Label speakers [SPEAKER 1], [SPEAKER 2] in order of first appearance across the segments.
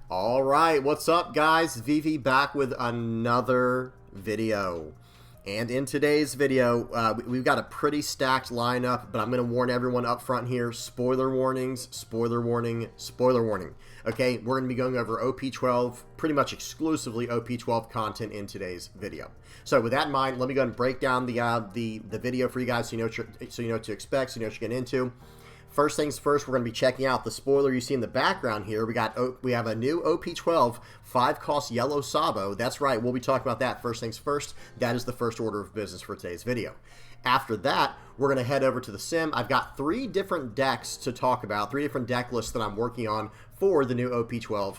[SPEAKER 1] All right, what's up, guys? Vivi back with another video. And in today's video, we've got a pretty stacked lineup, but I'm going to warn everyone up front here. Spoiler warnings, spoiler warning, spoiler warning. Okay, we're going to be going over OP12, pretty much exclusively OP12 content in today's video. So with that in mind, let me go ahead and break down the video for you guys so you know what to expect, so you know what you're getting into. First things first, we're going to be checking out the spoiler you see in the background here. We have a new OP12 5-cost yellow Sabo. That's right, we'll be talking about that first things first. That is the first order of business for today's video. After that, we're going to head over to the sim. I've got 3 different decks to talk about, 3 different deck lists that I'm working on for the new OP12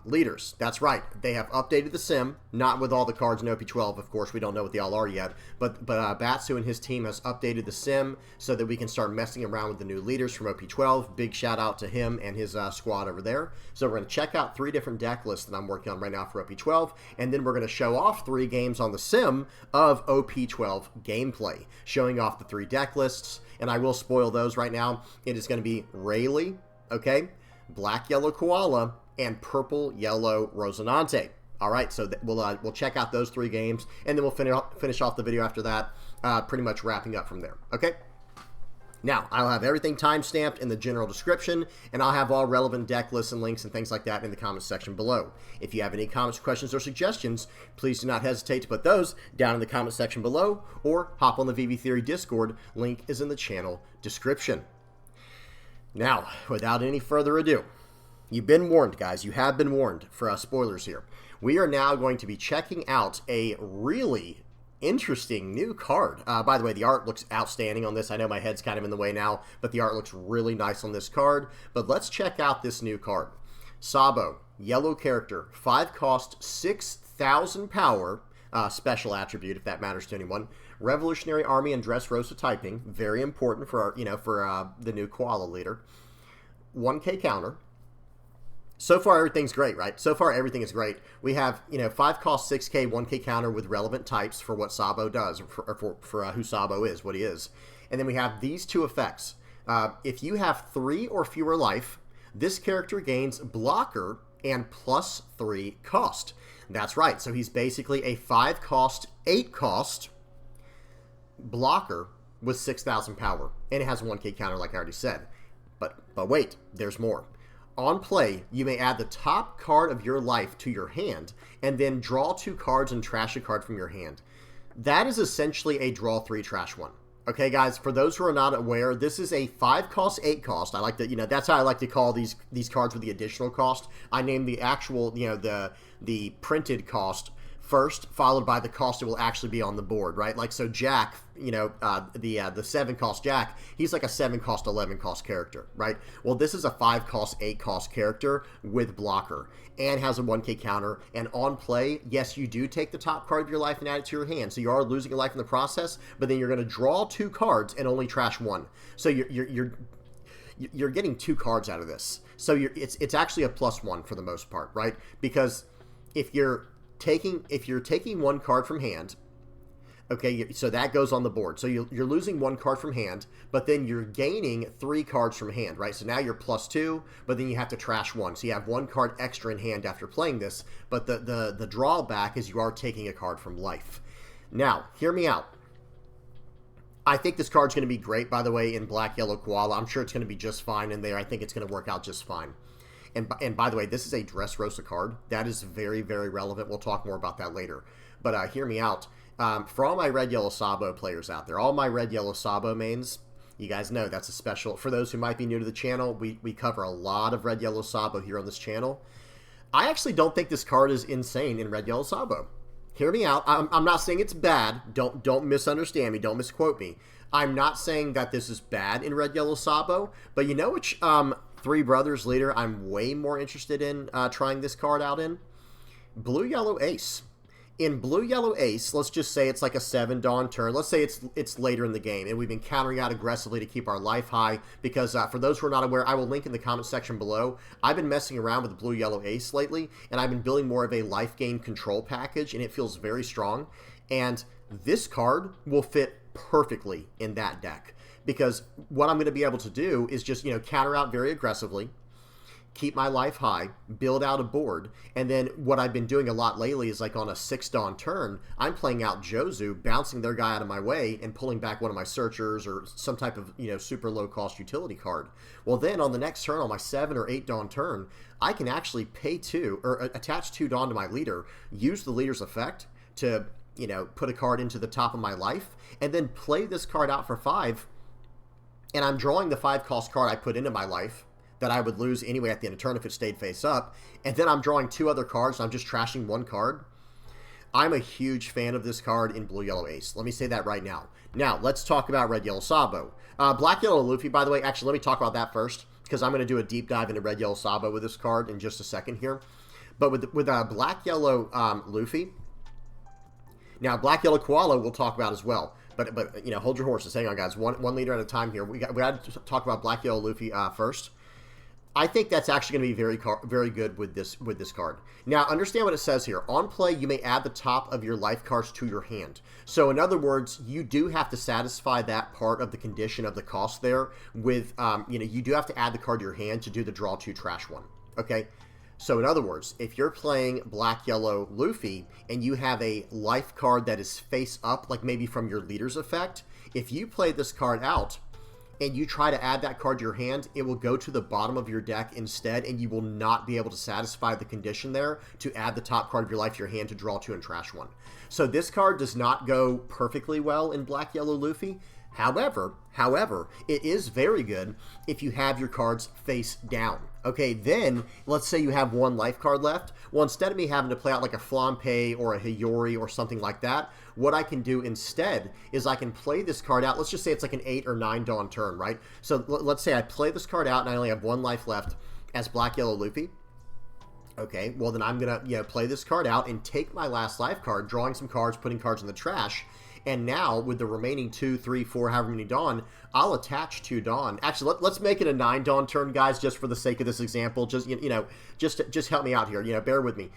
[SPEAKER 1] leaders. That's right, they have updated the sim, not with all the cards in OP12, of course. We don't know what they all are yet, but Batsu and his team has updated the sim so that we can start messing around with the new leaders from OP12. Big shout out to him and his squad over there. So we're going to check out 3 different deck lists that I'm working on right now for OP12, and then we're going to show off 3 games on the sim of OP12 gameplay, showing off the 3 deck lists, and I will spoil those right now. It is going to be Rayleigh, okay, Black Yellow Koala, and Purple Yellow Rosinante. All right, so we'll check out those 3 games, and then we'll finish off the video after that, pretty much wrapping up from there. Okay. Now, I'll have everything timestamped in the general description, and I'll have all relevant deck lists and links and things like that in the comments section below. If you have any comments, questions, or suggestions, please do not hesitate to put those down in the comment section below, or hop on the VV Theory Discord. Link is in the channel description. Now, without any further ado, you've been warned, guys. You have been warned for spoilers here. We are now going to be checking out a really interesting new card. By the way, the art looks outstanding on this. I know my head's kind of in the way now, but the art looks really nice on this card. But let's check out this new card. Sabo, yellow character, 5 cost, 6,000 power, special attribute if that matters to anyone. Revolutionary Army and Dressrosa typing, very important for our, the new Koala leader. 1K counter. So far, everything's great, right? So far, everything is great. We have, 5 cost, 6K, 1K counter with relevant types for what Sabo does, for who Sabo is, what he is. And then we have these 2 effects. If you have 3 or fewer life, this character gains blocker and +3 cost. That's right. So he's basically a 5 cost, 8 cost blocker with 6,000 power. And it has a 1K counter, like I already said. But wait, there's more. On play, you may add the top card of your life to your hand, and then draw 2 cards and trash a card from your hand. That is essentially a draw 3, trash 1. Okay, guys, for those who are not aware, this is a 5 cost, 8 cost. I like to, that's how I like to call these cards with the additional cost. I name the actual, the printed cost first, followed by the cost it will actually be on the board, right? Like, so Jack, the 7 cost Jack, he's like a 7 cost, 11 cost character, right? Well, this is a 5 cost, 8 cost character with blocker and has a 1K counter. And on play, yes, you do take the top card of your life and add it to your hand. So you are losing a life in the process, but then you're going to draw 2 cards and only trash 1. So you're getting 2 cards out of this. So it's actually a +1 for the most part, right? Because if you're taking 1 card from hand, okay, so that goes on the board. So you're losing 1 card from hand, but then you're gaining 3 cards from hand, right? So now you're +2, but then you have to trash 1. So you have 1 card extra in hand after playing this, but the drawback is you are taking a card from life. Now, hear me out. I think this card's going to be great, by the way, in Black Yellow Koala. I'm sure it's going to be just fine in there. I think it's going to work out just fine. And by the way, this is a Dressrosa card. That is very, very relevant. We'll talk more about that later. But hear me out. For all my Red Yellow Sabo players out there, all my Red Yellow Sabo mains, you guys know that's a special. For those who might be new to the channel, we cover a lot of Red Yellow Sabo here on this channel. I actually don't think this card is insane in Red Yellow Sabo. Hear me out. I'm not saying it's bad. Don't misunderstand me. Don't misquote me. I'm not saying that this is bad in Red Yellow Sabo, but you know which 3 brothers leader I'm way more interested in trying this card out in? Blue Yellow Ace. In Blue Yellow Ace, let's just say it's like a 7 Dawn turn. Let's say it's later in the game, and we've been countering out aggressively to keep our life high, because for those who are not aware, I will link in the comment section below. I've been messing around with Blue Yellow Ace lately, and I've been building more of a life gain control package, and it feels very strong. And this card will fit perfectly in that deck, because what I'm going to be able to do is just, counter out very aggressively, keep my life high, build out a board, and then what I've been doing a lot lately is like on a 6-Dawn turn, I'm playing out Jozu, bouncing their guy out of my way, and pulling back one of my searchers or some type of, super low-cost utility card. Well, then on the next turn, on my 7 or 8-Dawn turn, I can actually pay 2, or attach 2 Dawn to my leader, use the leader's effect to, put a card into the top of my life, and then play this card out for 5, and I'm drawing the 5-cost card I put into my life, that I would lose anyway at the end of turn if it stayed face up, and then I'm drawing 2 other cards, so I'm just trashing 1 card. I'm a huge fan of this card in Blue-Yellow Ace. Let me say that right now. Now, let's talk about Red-Yellow Sabo. Black-Yellow Luffy, by the way, actually, let me talk about that first, because I'm going to do a deep dive into Red-Yellow Sabo with this card in just a second here. But with Black-Yellow Luffy, now Black-Yellow Koala we'll talk about as well. But hold your horses. Hang on, guys. One leader at a time here. We got to talk about Black-Yellow Luffy first. I think that's actually going to be very good with this card. Now, understand what it says here. On play, you may add the top of your life cards to your hand. So, in other words, you do have to satisfy that part of the condition of the cost there with, you do have to add the card to your hand to do the draw 2 trash 1. Okay? So, in other words, if you're playing Black-Yellow Luffy and you have a life card that is face up, like maybe from your leader's effect, if you play this card out and you try to add that card to your hand, it will go to the bottom of your deck instead, and you will not be able to satisfy the condition there to add the top card of your life to your hand to draw 2 and trash 1. So this card does not go perfectly well in Black-Yellow Luffy. However, it is very good if you have your cards face down. Okay, then, let's say you have 1 life card left. Well, instead of me having to play out like a Flampe or a Hiyori or something like that, what I can do instead is I can play this card out. Let's just say it's like an 8 or 9 Dawn turn, right? So let's say I play this card out and I only have 1 life left as Black-Yellow Luffy. Okay, well then I'm going to play this card out and take my last life card, drawing some cards, putting cards in the trash. And now, with the remaining 2, 3, 4, however many Dawn, I'll attach 2 Dawn. Actually, let's make it a 9 Dawn turn, guys, just for the sake of this example. Just, just help me out here. Bear with me.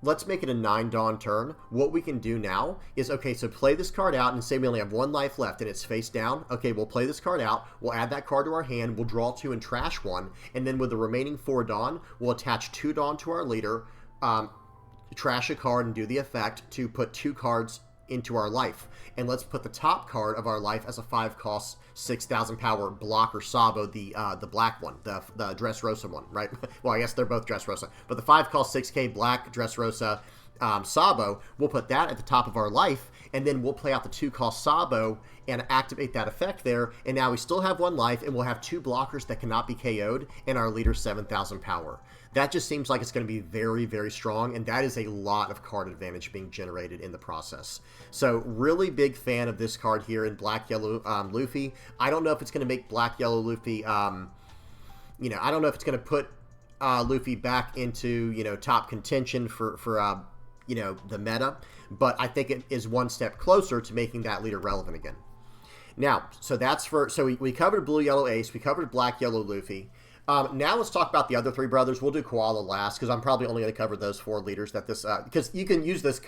[SPEAKER 1] Let's make it a 9 Dawn turn. What we can do now is, okay, so play this card out and say we only have 1 life left and it's face down. Okay, we'll play this card out. We'll add that card to our hand. We'll draw 2 and trash 1. And then with the remaining 4 Dawn, we'll attach 2 Dawn to our leader, trash a card and do the effect to put 2 cards into our life. And let's put the top card of our life as a 5-cost, 6,000 power blocker Sabo, the black one, the Dressrosa one, right? Well, I guess they're both Dressrosa. But the 5-cost 6K black Dressrosa Sabo, we'll put that at the top of our life, and then we'll play out the 2-cost Sabo and activate that effect there. And now we still have 1 life, and we'll have 2 blockers that cannot be KO'd, and our leader 7,000 power. That just seems like it's going to be very, very strong, and that is a lot of card advantage being generated in the process. So, really big fan of this card here in Black-Yellow Luffy. I don't know if it's going to make Black-Yellow Luffy, I don't know if it's going to put Luffy back into, top contention for the meta, but I think it is 1 step closer to making that leader relevant again. Now, so we covered Blue-Yellow Ace, we covered Black-Yellow Luffy. Now let's talk about the other 3 brothers. We'll do Koala last, because I'm probably only going to cover those 4 leaders that because you can use this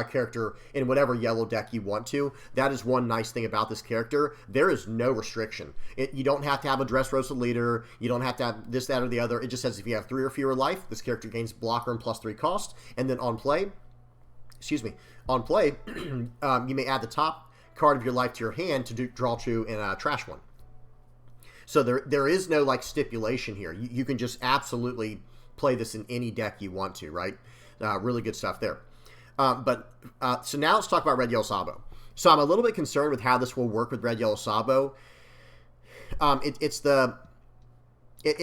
[SPEAKER 1] character in whatever yellow deck you want to. That is one nice thing about this character. There is no restriction. You don't have to have a Dressrosa leader. You don't have to have this, that, or the other. It just says if you have 3 or fewer life, this character gains blocker and +3 cost. And then on play, you may add the top card of your life to your hand to draw 2 and trash 1. So there is no stipulation here. You can just absolutely play this in any deck you want to, right? Really good stuff there. So now let's talk about Red-Yellow Sabo. So I'm a little bit concerned with how this will work with Red-Yellow Sabo. It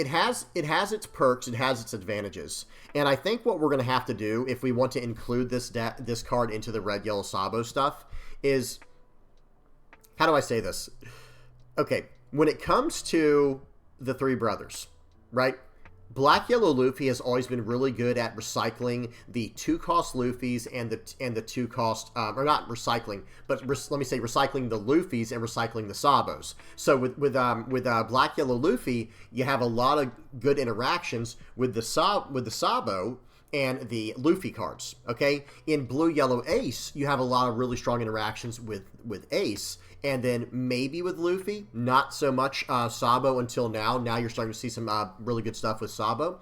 [SPEAKER 1] has its perks, it has its advantages, and I think what we're going to have to do if we want to include this card into the Red-Yellow Sabo stuff is, how do I say this? Okay. When it comes to the 3 brothers, right? Black-Yellow Luffy has always been really good at recycling the 2-cost Luffys and the 2-cost, or not recycling, but let me say recycling the Luffys and recycling the Sabos. So with Black-Yellow Luffy, you have a lot of good interactions with the Sabo and the Luffy cards, okay? In Blue-Yellow Ace, you have a lot of really strong interactions with Ace, and then maybe with Luffy, not so much Sabo until now. Now you're starting to see some really good stuff with Sabo.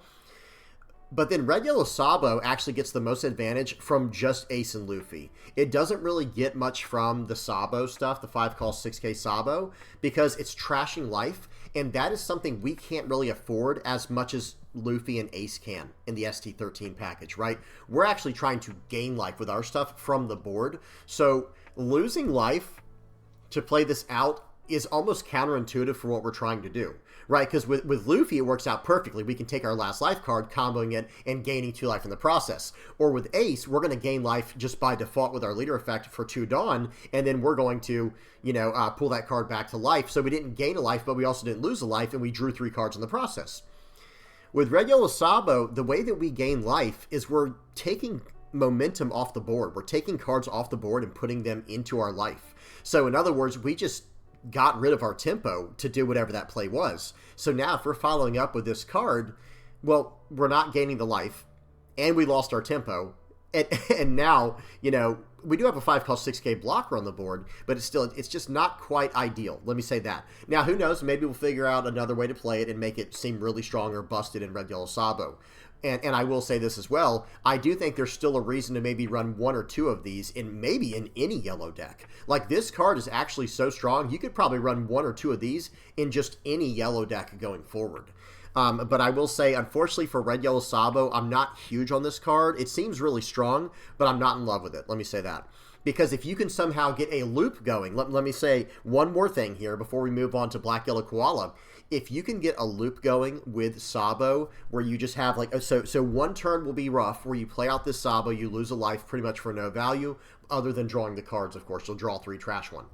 [SPEAKER 1] But then Red Yellow Sabo actually gets the most advantage from just Ace and Luffy. It doesn't really get much from the Sabo stuff, the 5-cost 6k Sabo, because it's trashing life, and that is something we can't really afford as much as Luffy and Ace can in the ST13 package, right? We're actually trying to gain life with our stuff from the board, so losing life to play this out is almost counterintuitive for what we're trying to do, right? Because with Luffy, it works out perfectly. We can take our last life card, comboing it, and gaining 2 life in the process. Or with Ace, we're going to gain life just by default with our leader effect for 2 Dawn, and then we're going to, you know, pull that card back to life. So we didn't gain a life, but we also didn't lose a life, and we drew 3 cards in the process. With Red Yellow Sabo, the way that we gain life is we're taking momentum off the board. We're taking cards off the board and putting them into our life. So in other words, we just got rid of our tempo to do whatever that play was. So now if we're following up with this card, well, we're not gaining the life, and we lost our tempo, and now, you know, we do have a 5-cost 6k blocker on the board, but it's just not quite ideal. Let me say that. Now, who knows? Maybe we'll figure out another way to play it and make it seem really strong or busted in Red Yellow Sabo. And I will say this as well, I do think there's still a reason to maybe run 1 or 2 of these maybe in any yellow deck. Like, this card is actually so strong, you could probably run 1 or 2 of these in just any yellow deck going forward. But I will say, unfortunately for Red Yellow Sabo, I'm not huge on this card. It seems really strong, but I'm not in love with it. Let me say that. Because if you can somehow get a loop going, let me say one more thing here before we move on to Black Yellow Koala. If you can get a loop going with Sabo, where you just have like, so one turn will be rough, where you play out this Sabo, you lose a life pretty much for no value, other than drawing the cards, of course. You'll draw 3, trash 1.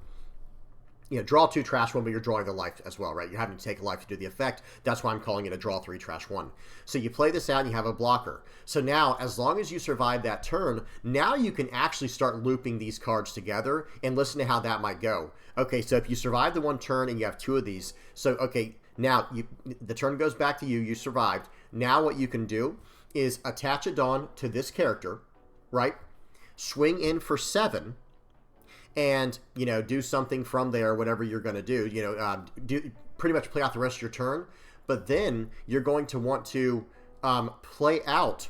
[SPEAKER 1] You know, draw 2, trash 1, but you're drawing the life as well, right? You're having to take a life to do the effect. That's why I'm calling it a draw 3, trash 1. So you play this out and you have a blocker. So now, as long as you survive that turn, now you can actually start looping these cards together and listen to how that might go. Okay, so if you survive the 1 turn and you have 2 of these, so, okay, now the turn goes back to you, you survived. Now what you can do is attach a Dawn to this character, right? Swing in for 7, and, you know, do something from there, whatever you're going to do, you know, pretty much play out the rest of your turn. But then you're going to want to play out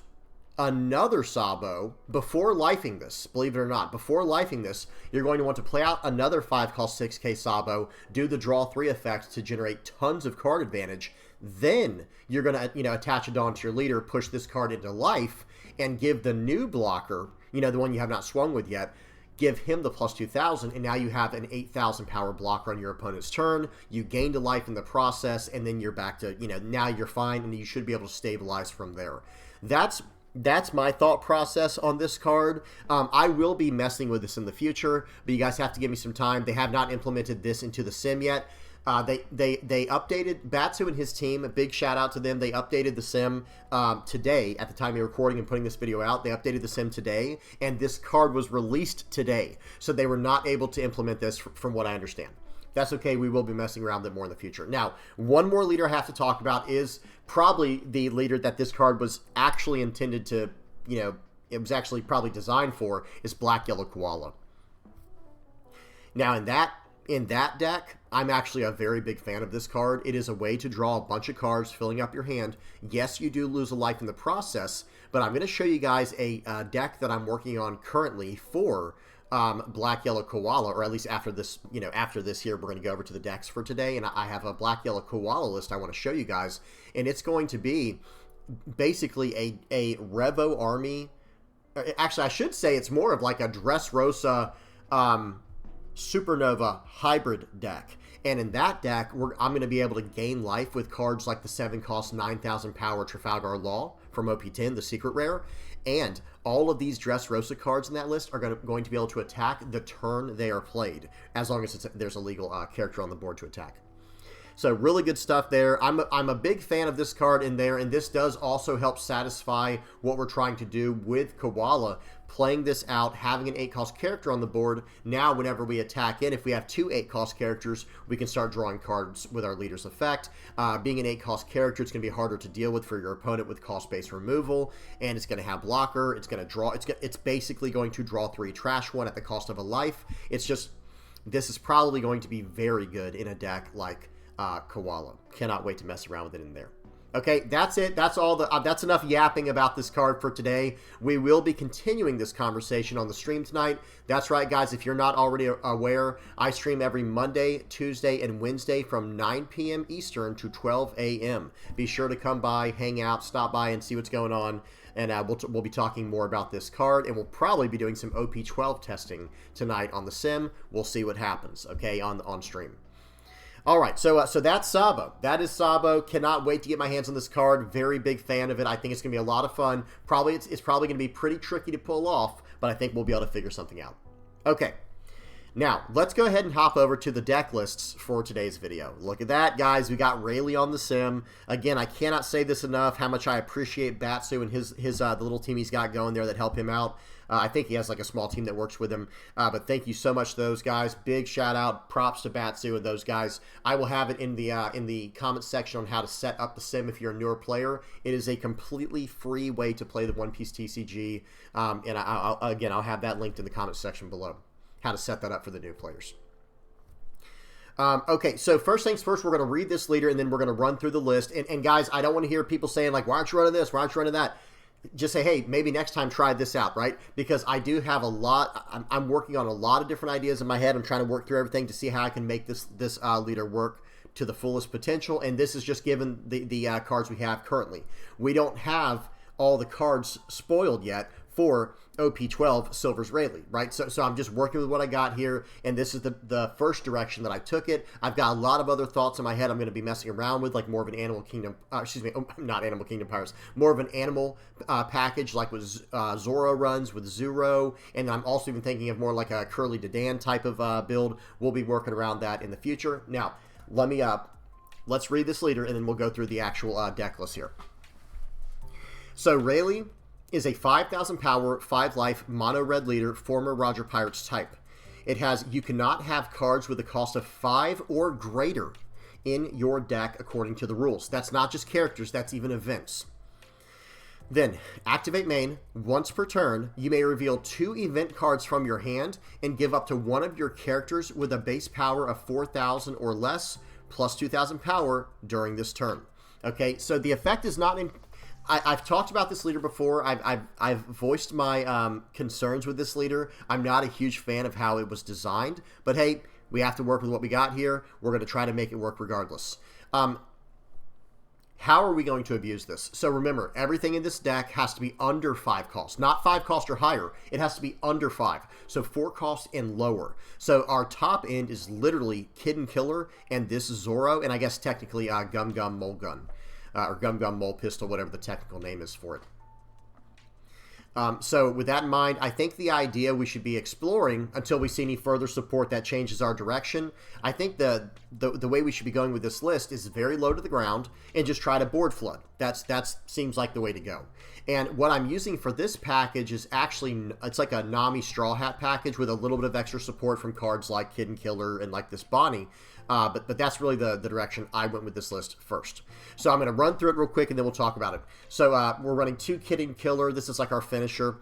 [SPEAKER 1] another Sabo before lifing this, believe it or not. Before lifing this, you're going to want to play out another 5-cost 6k Sabo, do the draw 3 effect to generate tons of card advantage. Then you're going to, you know, attach a Dawn to your leader, push this card into life, and give the new blocker, you know, the one you have not swung with yet, give him the plus 2,000, and now you have an 8,000 power blocker on your opponent's turn. You gained a life in the process, and then you're back to, you know, now you're fine, and you should be able to stabilize from there. That's my thought process on this card. I will be messing with this in the future, but you guys have to give me some time. They have not implemented this into the sim yet. They updated Batsu and his team. A big shout out to them. They updated the sim today. At the time of recording and putting this video out, they updated the sim today, and this card was released today. So they were not able to implement this from what I understand. That's okay. We will be messing around with it more in the future. Now, one more leader I have to talk about is probably the leader that this card was actually intended to, you know, it was actually probably designed for, is Black Yellow Koala. Now, in that deck, I'm actually a very big fan of this card. It is a way to draw a bunch of cards, filling up your hand. Yes, you do lose a life in the process, but I'm going to show you guys a deck that I'm working on currently for Black Yellow Koala, or at least after this, you know, after this here, we're going to go over to the decks for today, and I have a Black Yellow Koala list I want to show you guys, and it's going to be basically a Revo army. Actually, I should say it's more of like a Dressrosa Supernova hybrid deck. And in that deck, I'm going to be able to gain life with cards like the 7-cost 9,000 power Trafalgar Law from OP10, the secret rare. And all of these Dressrosa cards in that list are going to be able to attack the turn they are played, as long as there's a legal character on the board to attack. So really good stuff there. I'm a big fan of this card in there, and this does also help satisfy what we're trying to do with Koala. Playing this out, having an 8-cost character on the board, now whenever we attack in, if we have 2 8-cost characters, we can start drawing cards with our leader's effect. Being an 8-cost character, it's going to be harder to deal with for your opponent with cost-based removal, and it's going to have blocker, it's going to draw, it's basically going to draw 3 trash 1 at the cost of a life. It's just, this is probably going to be very good in a deck like Koala. Cannot wait to mess around with it in there. Okay, that's it. That's all the. That's enough yapping about this card for today. We will be continuing this conversation on the stream tonight. That's right, guys. If you're not already aware, I stream every Monday, Tuesday, and Wednesday from 9 p.m. Eastern to 12 a.m. Be sure to come by, hang out, stop by, and see what's going on. And we'll be talking more about this card, and we'll probably be doing some OP12 testing tonight on the sim. We'll see what happens. Okay, on stream. All right, so that's Sabo. That is Sabo. Cannot wait to get my hands on this card. Very big fan of it. I think it's going to be a lot of fun. Probably it's probably going to be pretty tricky to pull off, but I think we'll be able to figure something out. Okay, now let's go ahead and hop over to the deck lists for today's video. Look at that, guys. We got Rayleigh on the sim. Again, I cannot say this enough, how much I appreciate Batsu and his the little team he's got going there that help him out. I think he has like a small team that works with him, but thank you so much to those guys. Big shout out, props to Batsu and those guys. I will have it in the comment section on how to set up the sim if you're a newer player. It is a completely free way to play the One Piece TCG, and I'll have that linked in the comment section below, how to set that up for the new players. Okay, so first things first, we're going to read this leader, and then we're going to run through the list. And guys, I don't want to hear people saying like, why aren't you running this? Why aren't you running that? Just say, hey, maybe next time try this out, right? Because I do have a lot, I'm working on a lot of different ideas in my head. I'm trying to work through everything to see how I can make this leader work to the fullest potential. And this is just given the cards we have currently. We don't have all the cards spoiled yet for OP12 Silver's Rayleigh, right? So I'm just working with what I got here, and this is the first direction that I took it. I've got a lot of other thoughts in my head I'm going to be messing around with, like more of an Animal Kingdom, not Animal Kingdom Pirates, more of an animal package like with Zoro runs with Zoro, and I'm also even thinking of more like a Curly Dedan type of build. We'll be working around that in the future. Now, let's read this leader, and then we'll go through the actual deck list here. So Rayleigh is a 5,000 power, 5 life, mono red leader, former Roger Pirates type. It has, you cannot have cards with a cost of 5 or greater in your deck according to the rules. That's not just characters, that's even events. Then, activate main. Once per turn, you may reveal 2 event cards from your hand and give up to one of your characters with a base power of 4,000 or less, plus 2,000 power during this turn. Okay, so the effect is not in... I've talked about this leader before. I've voiced my concerns with this leader. I'm not a huge fan of how it was designed, but hey, we have to work with what we got here. We're going to try to make it work regardless. How are we going to abuse this? So remember, everything in this deck has to be under 5 cost, not 5 cost or higher. It has to be under 5, so 4 cost and lower. So our top end is literally Kid and Killer, and this is Zoro, and I guess technically Gum Gum Mole Gun. Or Gum Gum Mole Pistol, whatever the technical name is for it. So with that in mind, I think the idea we should be exploring until we see any further support that changes our direction. I think the way we should be going with this list is very low to the ground and just try to board flood. That seems like the way to go. And what I'm using for this package is actually, it's like a Nami Straw Hat package with a little bit of extra support from cards like Kid and Killer and like this Bonnie. But that's really the direction I went with this list first. So I'm going to run through it real quick and then we'll talk about it. So we're running 2 Kid and Killer. This is like our finisher.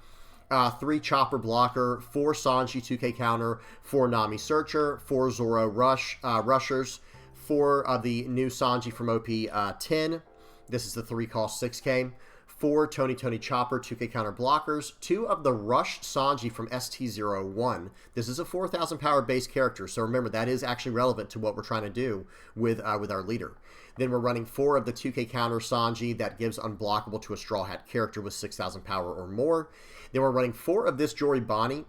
[SPEAKER 1] 3 Chopper Blocker, 4 Sanji 2K counter, 4 Nami Searcher, 4 Zoro Rushers, 4 of the new Sanji from OP10. This is the 3 cost 6K. 4 Tony Chopper 2K counter blockers, 2 of the Rush Sanji from ST01. This is a 4,000 power base character, so remember that is actually relevant to what we're trying to do with our leader. Then we're running 4 of the 2K counter Sanji that gives unblockable to a Straw Hat character with 6,000 power or more. Then we're running 4 of this Jory Bonnie.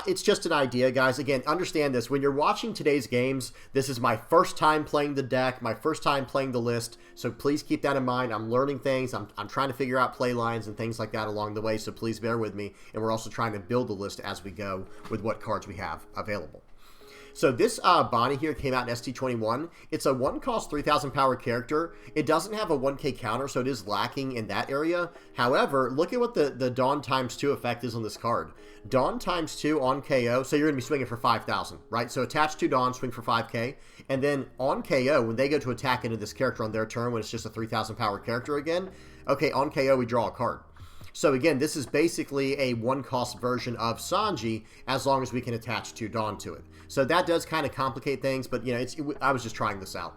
[SPEAKER 1] It's just an idea, guys. Again, understand this. When you're watching today's games, this is my first time playing the deck, my first time playing the list, so please keep that in mind. I'm learning things. I'm trying to figure out play lines and things like that along the way, so please bear with me. And we're also trying to build the list as we go with what cards we have available. So this Bonnie here came out in ST21. It's a 1 cost 3,000 power character. It doesn't have a 1K counter, so it is lacking in that area. However, look at what the Dawn ×2 effect is on this card. Dawn ×2 on KO, so you're going to be swinging for 5,000, right? So attach 2 Dawn, swing for 5K. And then on KO, when they go to attack into this character on their turn, when it's just a 3,000 power character again, okay, on KO, we draw a card. So again, this is basically a 1 cost version of Sanji as long as we can attach 2 Dawn to it. So that does kind of complicate things, but you know, I was just trying this out.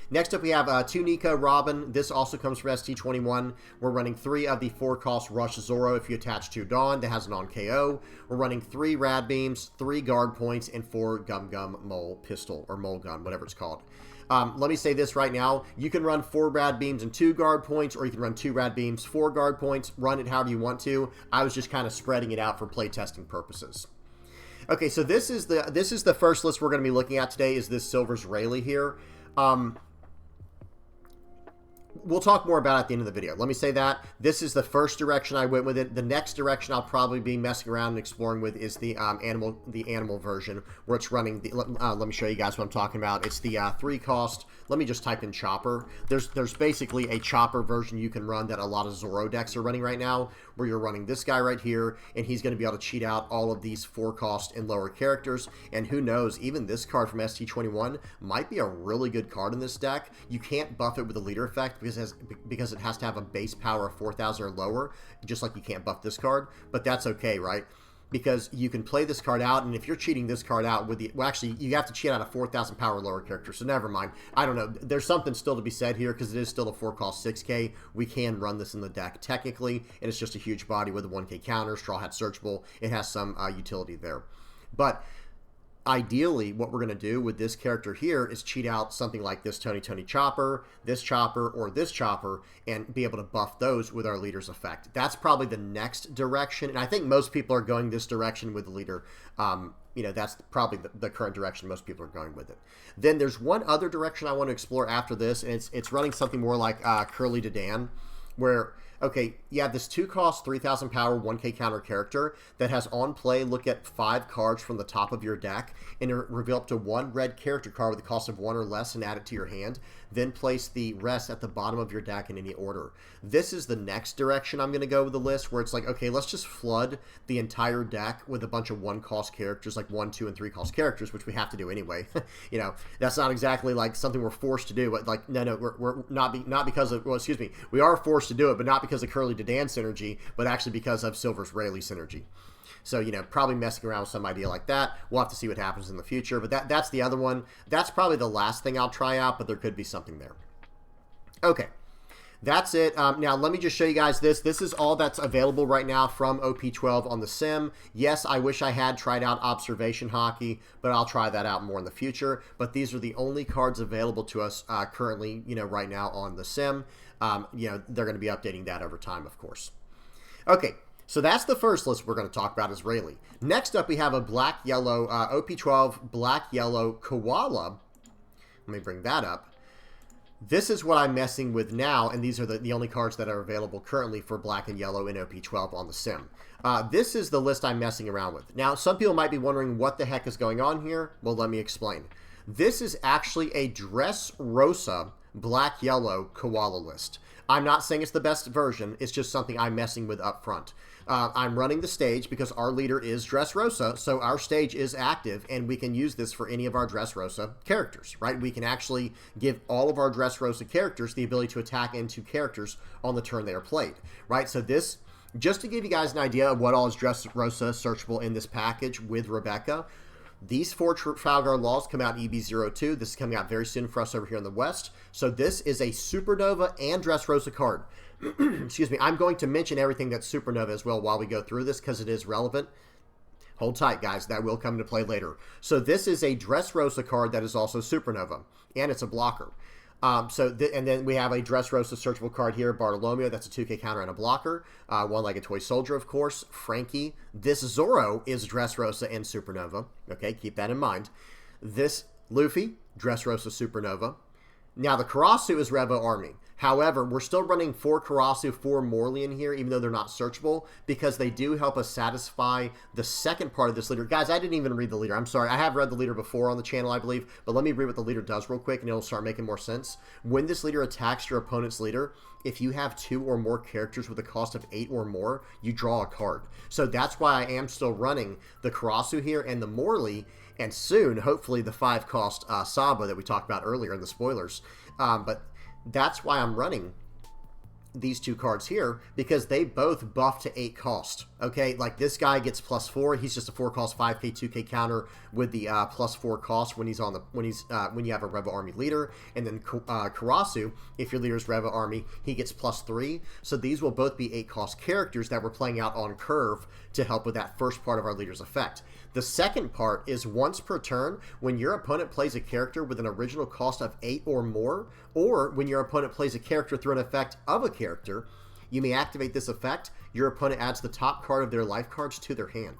[SPEAKER 1] Next up, we have 2 Nico Robin. This also comes from ST21. We're running 3 of the 4-cost Rush Zoro if you attach 2 Dawn that has an on KO. We're running 3 Rad Beams, 3 Guard Points, and 4 Gum Gum Mole Pistol, or Mole Gun, whatever it's called. Let me say this right now. You can run 4 Rad Beams and 2 Guard Points, or you can run 2 Rad Beams, 4 Guard Points. Run it however you want to. I was just kind of spreading it out for playtesting purposes. Okay, so this is the first list we're going to be looking at today, is this Silver's Rayleigh here. We'll talk more about it at the end of the video. Let me say that. This is the first direction I went with it. The next direction I'll probably be messing around and exploring with is the animal version, where it's running the, let me show you guys what I'm talking about. It's the 3-cost. Let me just type in Chopper. There's basically a Chopper version you can run that a lot of Zoro decks are running right now, where you're running this guy right here, and he's going to be able to cheat out all of these 4-cost and lower characters. And who knows, even this card from ST21 might be a really good card in this deck. You can't buff it with a leader effect because it has to have a base power of 4,000 or lower, just like you can't buff this card. But that's okay, right? Because you can play this card out, and if you're cheating this card out with the... Well, actually, you have to cheat out a 4,000 power lower character, so never mind. I don't know. There's something still to be said here, because it is still a 4-cost 6K. We can run this in the deck, technically, and it's just a huge body with a 1K counter, Straw Hat searchable. It has some utility there. But ideally, what we're going to do with this character here is cheat out something like this Tony Chopper, or this Chopper, and be able to buff those with our leader's effect. That's probably the next direction, and I think most people are going this direction with the leader. You know, that's probably the current direction most people are going with it. Then there's one other direction I want to explore after this, and it's running something more like Curly Dedan, where... Okay, you have this 2-cost, 3,000 power, 1K counter character that has on play, look at 5 cards from the top of your deck and reveal up to 1 red character card with a cost of 1 or less and add it to your hand. Then place the rest at the bottom of your deck in any order. This is the next direction I'm going to go with the list, where it's like, okay, let's just flood the entire deck with a bunch of 1-cost characters, like 1, 2, and 3-cost characters, which we have to do anyway. You know, that's not exactly like something we're forced to do, but like, no, we're not because of, well, excuse me, we are forced to do it, but not because of Curly Dedan synergy, but actually because of Silver's Rayleigh synergy. So, you know, probably messing around with some idea like that. We'll have to see what happens in the future, but that's the other one. That's probably the last thing I'll try out, but there could be something there. Okay, that's it. Now, let me just show you guys this. This is all that's available right now from OP12 on the sim. Yes, I wish I had tried out Observation Hockey, but I'll try that out more in the future. But these are the only cards available to us currently, you know, right now on the sim. You know, they're going to be updating that over time, of course. Okay, so that's the first list we're going to talk about is Rayleigh. Next up, we have a black-yellow, OP12 black-yellow Koala. Let me bring that up. This is what I'm messing with now, and these are the only cards that are available currently for black and yellow in OP12 on the sim. This is the list I'm messing around with. Now, some people might be wondering what the heck is going on here. Well, let me explain. This is actually a Dressrosa black-yellow Koala list. I'm not saying it's the best version. It's just something I'm messing with up front. I'm running the stage because our leader is Dressrosa, so our stage is active, and we can use this for any of our Dressrosa characters, right? We can actually give all of our Dressrosa characters the ability to attack into characters on the turn they are played, right? So this, just to give you guys an idea of what all is Dressrosa searchable in this package with Rebecca, these 4 Trafalgar Laws come out EB02. This is coming out very soon for us over here in the West. So this is a Supernova and Dressrosa card. Excuse me. I'm going to mention everything that's Supernova as well while we go through this because it is relevant. Hold tight, guys. That will come into play later. So this is a Dressrosa card that is also Supernova, and it's a blocker. And then we have a Dressrosa searchable card here, Bartolomeo. That's a 2K counter and a blocker. One-legged toy soldier, of course. Frankie. This Zoro is Dressrosa and Supernova. Okay, keep that in mind. This Luffy, Dressrosa Supernova. Now, the Karasu is Revo Army. However, we're still running 4 Karasu, 4 Morley in here, even though they're not searchable, because they do help us satisfy the second part of this leader. Guys, I didn't even read the leader. I'm sorry. I have read the leader before on the channel, I believe, but let me read what the leader does real quick, and it'll start making more sense. When this leader attacks your opponent's leader, if you have 2 or more characters with a cost of 8 or more, you draw a card. So that's why I am still running the Karasu here and the Morley, and soon, hopefully, the 5-cost Sabo that we talked about earlier in the spoilers. But that's why I'm running these two cards here because they both buff to 8 cost. Okay, like this guy gets +4. He's just a 4 cost 5k 2k counter with the +4 cost when he's on the when you have a Reva army leader, and then Karasu, if your leader's Reva army, he gets +3. So these will both be 8 cost characters that we're playing out on curve to help with that first part of our leader's effect. The second part is once per turn, when your opponent plays a character with an original cost of 8 or more, or when your opponent plays a character through an effect of a character, you may activate this effect. Your opponent adds the top card of their life cards to their hand.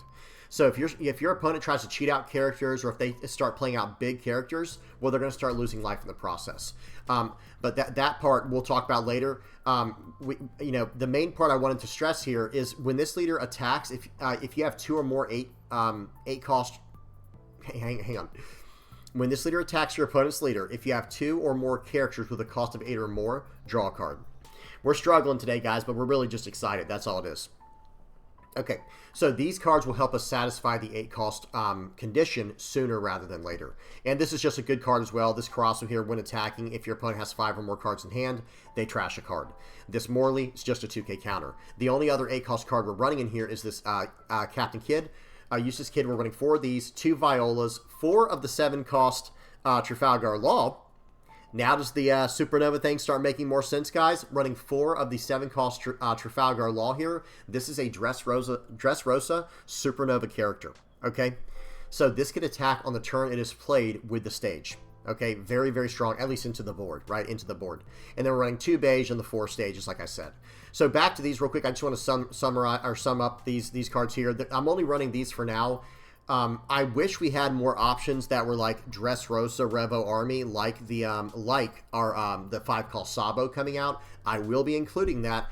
[SPEAKER 1] So if your opponent tries to cheat out characters, or if they start playing out big characters, well, they're going to start losing life in the process. But that part we'll talk about later. The main part I wanted to stress here is when this leader attacks, if you have 2 or more 8 cost, hang on. When this leader attacks your opponent's leader, if you have 2 or more characters with a cost of 8 or more, draw a card. We're struggling today, guys, but we're really just excited. That's all it is. Okay, so these cards will help us satisfy the 8 cost condition sooner rather than later. And this is just a good card as well. This Karasu here, when attacking, if your opponent has 5 or more cards in hand, they trash a card. This Morley is just a 2k counter. The only other 8 cost card we're running in here is this Captain Kidd. Useless Kid, we're running 4 of these, 2 Violas, 4 of the 7 cost Trafalgar Law. Now does the Supernova thing start making more sense, guys? Running 4 of the 7 cost Trafalgar Law here. This is a Dressrosa Supernova character, okay? So this can attack on the turn it is played with the stage. Okay, very, very strong, at least into the board, right? Into the board. And then we're running 2 beige and the 4 stages, like I said. So back to these real quick. I just want to sum up these cards here. I'm only running these for now. I wish we had more options that were like Dressrosa Revo Army, like the the 5 cost Sabo coming out. I will be including that.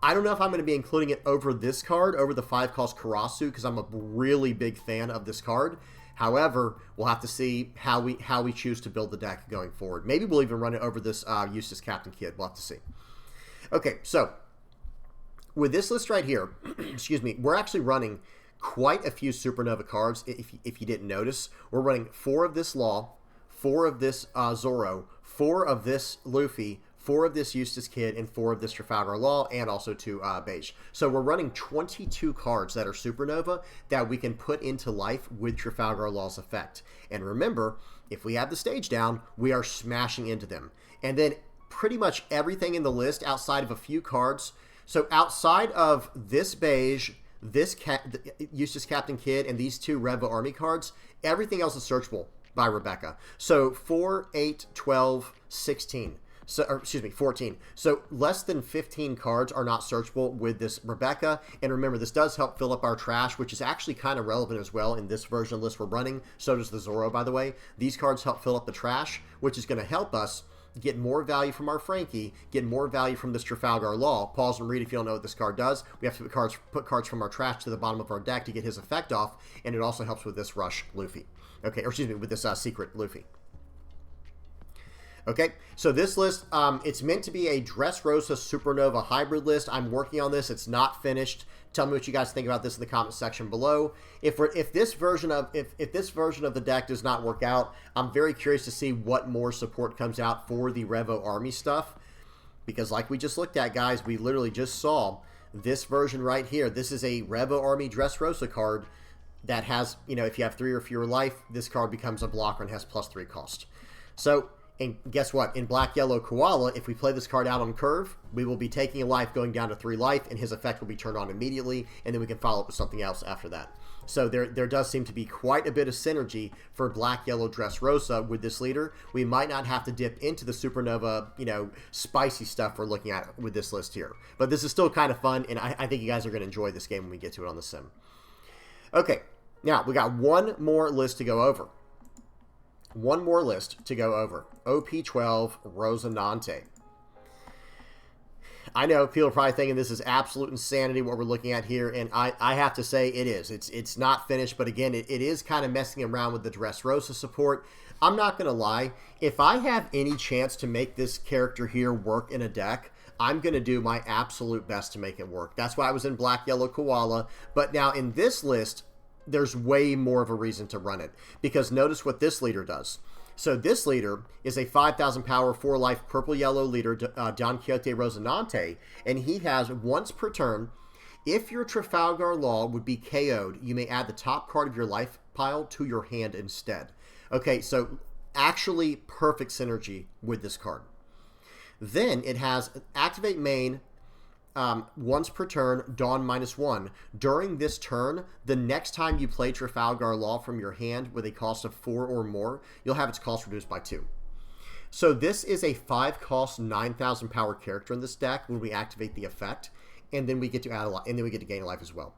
[SPEAKER 1] I don't know if I'm going to be including it over this card, over the 5 cost Karasu, because I'm a really big fan of this card. However, we'll have to see how we choose to build the deck going forward. Maybe we'll even run it over this Eustace Captain Kidd. We'll have to see. Okay, so with this list right here, excuse me, we're actually running quite a few Supernova cards. If you didn't notice, we're running 4 of this Law, 4 of this Zoro, 4 of this Luffy, 4 of this Eustace Kid, and 4 of this Trafalgar Law, and also 2 beige. So we're running 22 cards that are Supernova that we can put into life with Trafalgar Law's effect. And remember, if we have the stage down, we are smashing into them. And then pretty much everything in the list outside of a few cards. So outside of this beige, this Eustace Captain Kidd, and these 2 Reva Army cards, everything else is searchable by Rebecca. So 4, 8, 12, 16. So, or excuse me, 14. So less than 15 cards are not searchable with this Rebecca. And remember, this does help fill up our trash, which is actually kind of relevant as well in this version of the list we're running. So does the Zoro, by the way. These cards help fill up the trash, which is going to help us get more value from our Frankie, get more value from this Trafalgar Law. Pause and read if you don't know what this card does. We have to put cards from our trash to the bottom of our deck to get his effect off, and it also helps with this Rush Luffy. Okay, or excuse me, with this Secret Luffy. Okay, so this list, it's meant to be a Dressrosa Supernova hybrid list. I'm working on this. It's not finished. Tell me what you guys think about this in the comment section below. If this version of the deck does not work out, I'm very curious to see what more support comes out for the Revo Army stuff. Because like we just looked at, guys, we literally just saw this version right here. This is a Revo Army Dressrosa card that has, you know, if you have 3 or fewer life, this card becomes a blocker and has +3 cost. So, and guess what? In Black Yellow Koala, if we play this card out on curve, we will be taking a life, going down to 3 life, and his effect will be turned on immediately, and then we can follow up with something else after that. So there does seem to be quite a bit of synergy for Black Yellow Dressrosa with this leader. We might not have to dip into the Supernova, you know, spicy stuff we're looking at with this list here. But this is still kind of fun, and I think you guys are going to enjoy this game when we get to it on the sim. Okay, now we got one more list to go over. One more list to go over. OP12 Rosinante. I know people are probably thinking this is absolute insanity what we're looking at here, and I have to say it is. It's not finished, but again, it is kind of messing around with the Dressrosa support. I'm not going to lie. If I have any chance to make this character here work in a deck, I'm going to do my absolute best to make it work. That's why I was in Black Yellow Koala, but now in this list, there's way more of a reason to run it, because notice what this leader does. So this leader is a 5,000 power, 4 life, purple yellow leader, Don Quixote Rosinante, and he has once per turn. If your Trafalgar Law would be KO'd, you may add the top card of your life pile to your hand instead. Okay, so actually perfect synergy with this card. Then it has activate main once per turn, Dawn -1. During this turn, the next time you play Trafalgar Law from your hand with a cost of 4 or more, you'll have its cost reduced by 2. So this is a 5-cost, 9,000 power character in this deck when we activate the effect. And then we get to add a life, and then we get to gain a life as well.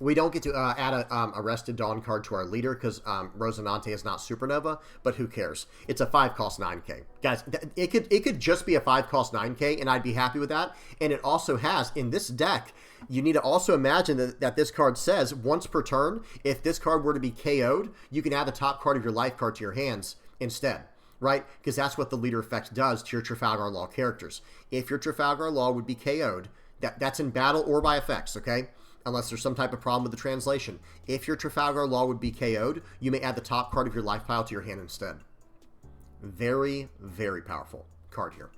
[SPEAKER 1] We don't get to add a Arrested Dawn card to our leader because Rosinante is not Supernova, but who cares? It's a 5-cost 9K. Guys, it could just be a 5-cost 9K, and I'd be happy with that. And it also has, in this deck, you need to also imagine that this card says, once per turn, if this card were to be KO'd, you can add the top card of your life card to your hands instead. Right? Because that's what the leader effect does to your Trafalgar Law characters. If your Trafalgar Law would be KO'd, that's in battle or by effects, okay? Unless there's some type of problem with the translation. If your Trafalgar Law would be KO'd, you may add the top card of your life pile to your hand instead. Very, very powerful card here.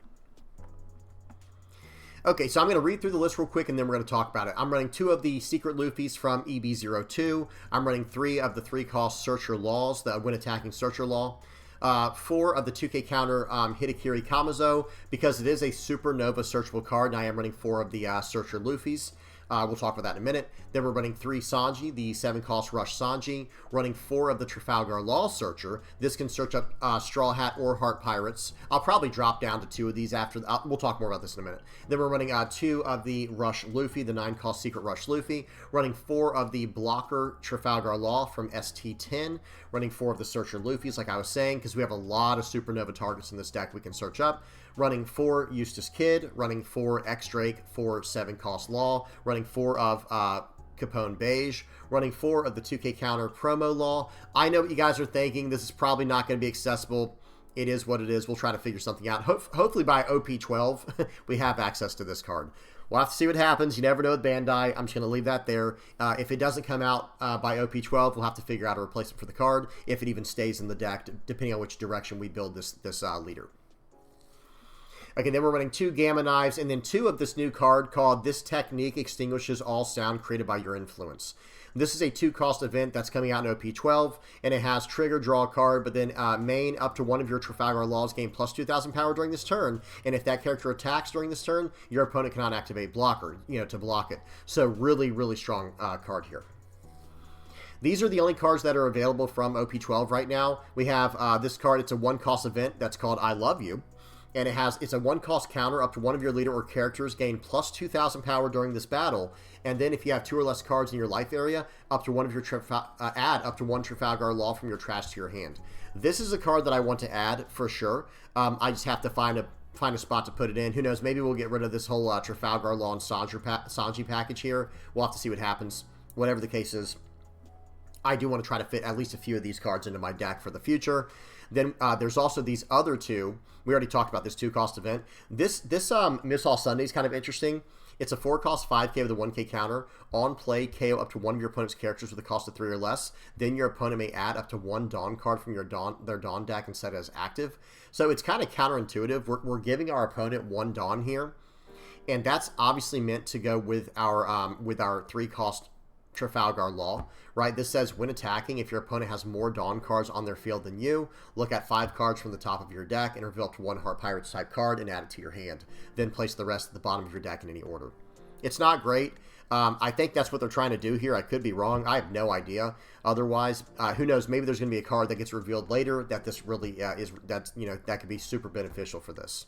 [SPEAKER 1] Okay, so I'm going to read through the list real quick, and then we're going to talk about it. I'm running 2 of the Secret Luffys from EB02. I'm running 3 of the 3-cost Searcher Laws, the when attacking Searcher Law. 4 of the 2K counter Hitakiri Kamazo, because it is a Supernova searchable card, and I am running 4 of the Searcher Luffys. We'll talk about that in a minute. Then we're running 3 Sanji, the 7-cost Rush Sanji. Running 4 of the Trafalgar Law Searcher. This can search up Straw Hat or Heart Pirates. I'll probably drop down to 2 of these after. We'll talk more about this in a minute. Then we're running 2 of the Rush Luffy, the 9-cost Secret Rush Luffy. Running 4 of the Blocker Trafalgar Law from ST10. Running 4 of the Searcher Luffys, like I was saying, because we have a lot of Supernova targets in this deck we can search up. Running 4 Eustace Kid, running 4 X-Drake, 4 7-cost Law, running 4 of Capone Beige, running 4 of the 2K counter Promo Law. I know what you guys are thinking. This is probably not going to be accessible. It is what it is. We'll try to figure something out. Hopefully by OP12, we have access to this card. We'll have to see what happens. You never know with Bandai. I'm just going to leave that there. If it doesn't come out by OP12, we'll have to figure out a replacement for the card, if it even stays in the deck, depending on which direction we build this leader. Okay, then we're running 2 Gamma Knives, and then 2 of this new card called This Technique Extinguishes All Sound Created by Your Influence. This is a 2-cost event that's coming out in OP12, and it has trigger, draw a card, but then main up to 1 of your Trafalgar Laws gain plus 2,000 power during this turn, and if that character attacks during this turn, your opponent cannot activate Blocker, to block it. So really, really strong card here. These are the only cards that are available from OP12 right now. We have this card. It's a 1-cost event that's called I Love You. And it's a 1-cost counter up to 1 of your leader or characters gain plus 2,000 power during this battle. And then if you have 2 or less cards in your life area, up to 1 of your add up to 1 Trafalgar Law from your trash to your hand. This is a card that I want to add for sure. I just have to find a spot to put it in. Who knows? Maybe we'll get rid of this whole Trafalgar Law and Sanji package here. We'll have to see what happens. Whatever the case is, I do want to try to fit at least a few of these cards into my deck for the future. Then there's also these other 2. We already talked about this 2-cost event. This Miss All Sunday is kind of interesting. It's a 4-cost 5K with a 1K counter. On play, KO up to 1 of your opponent's characters with a cost of 3 or less. Then your opponent may add up to 1 Dawn card from their Dawn deck and set it as active. So it's kind of counterintuitive. We're giving our opponent 1 Dawn here, and that's obviously meant to go with our 3-cost Trafalgar Law, right? This says when attacking, if your opponent has more Dawn cards on their field than you, look at 5 cards from the top of your deck and reveal up to 1 Heart Pirates type card and add it to your hand. Then place the rest at the bottom of your deck in any order. It's not great. I think that's what they're trying to do here. I could be wrong. I have no idea. Otherwise, who knows? Maybe there's going to be a card that gets revealed later that this really that could be super beneficial for this.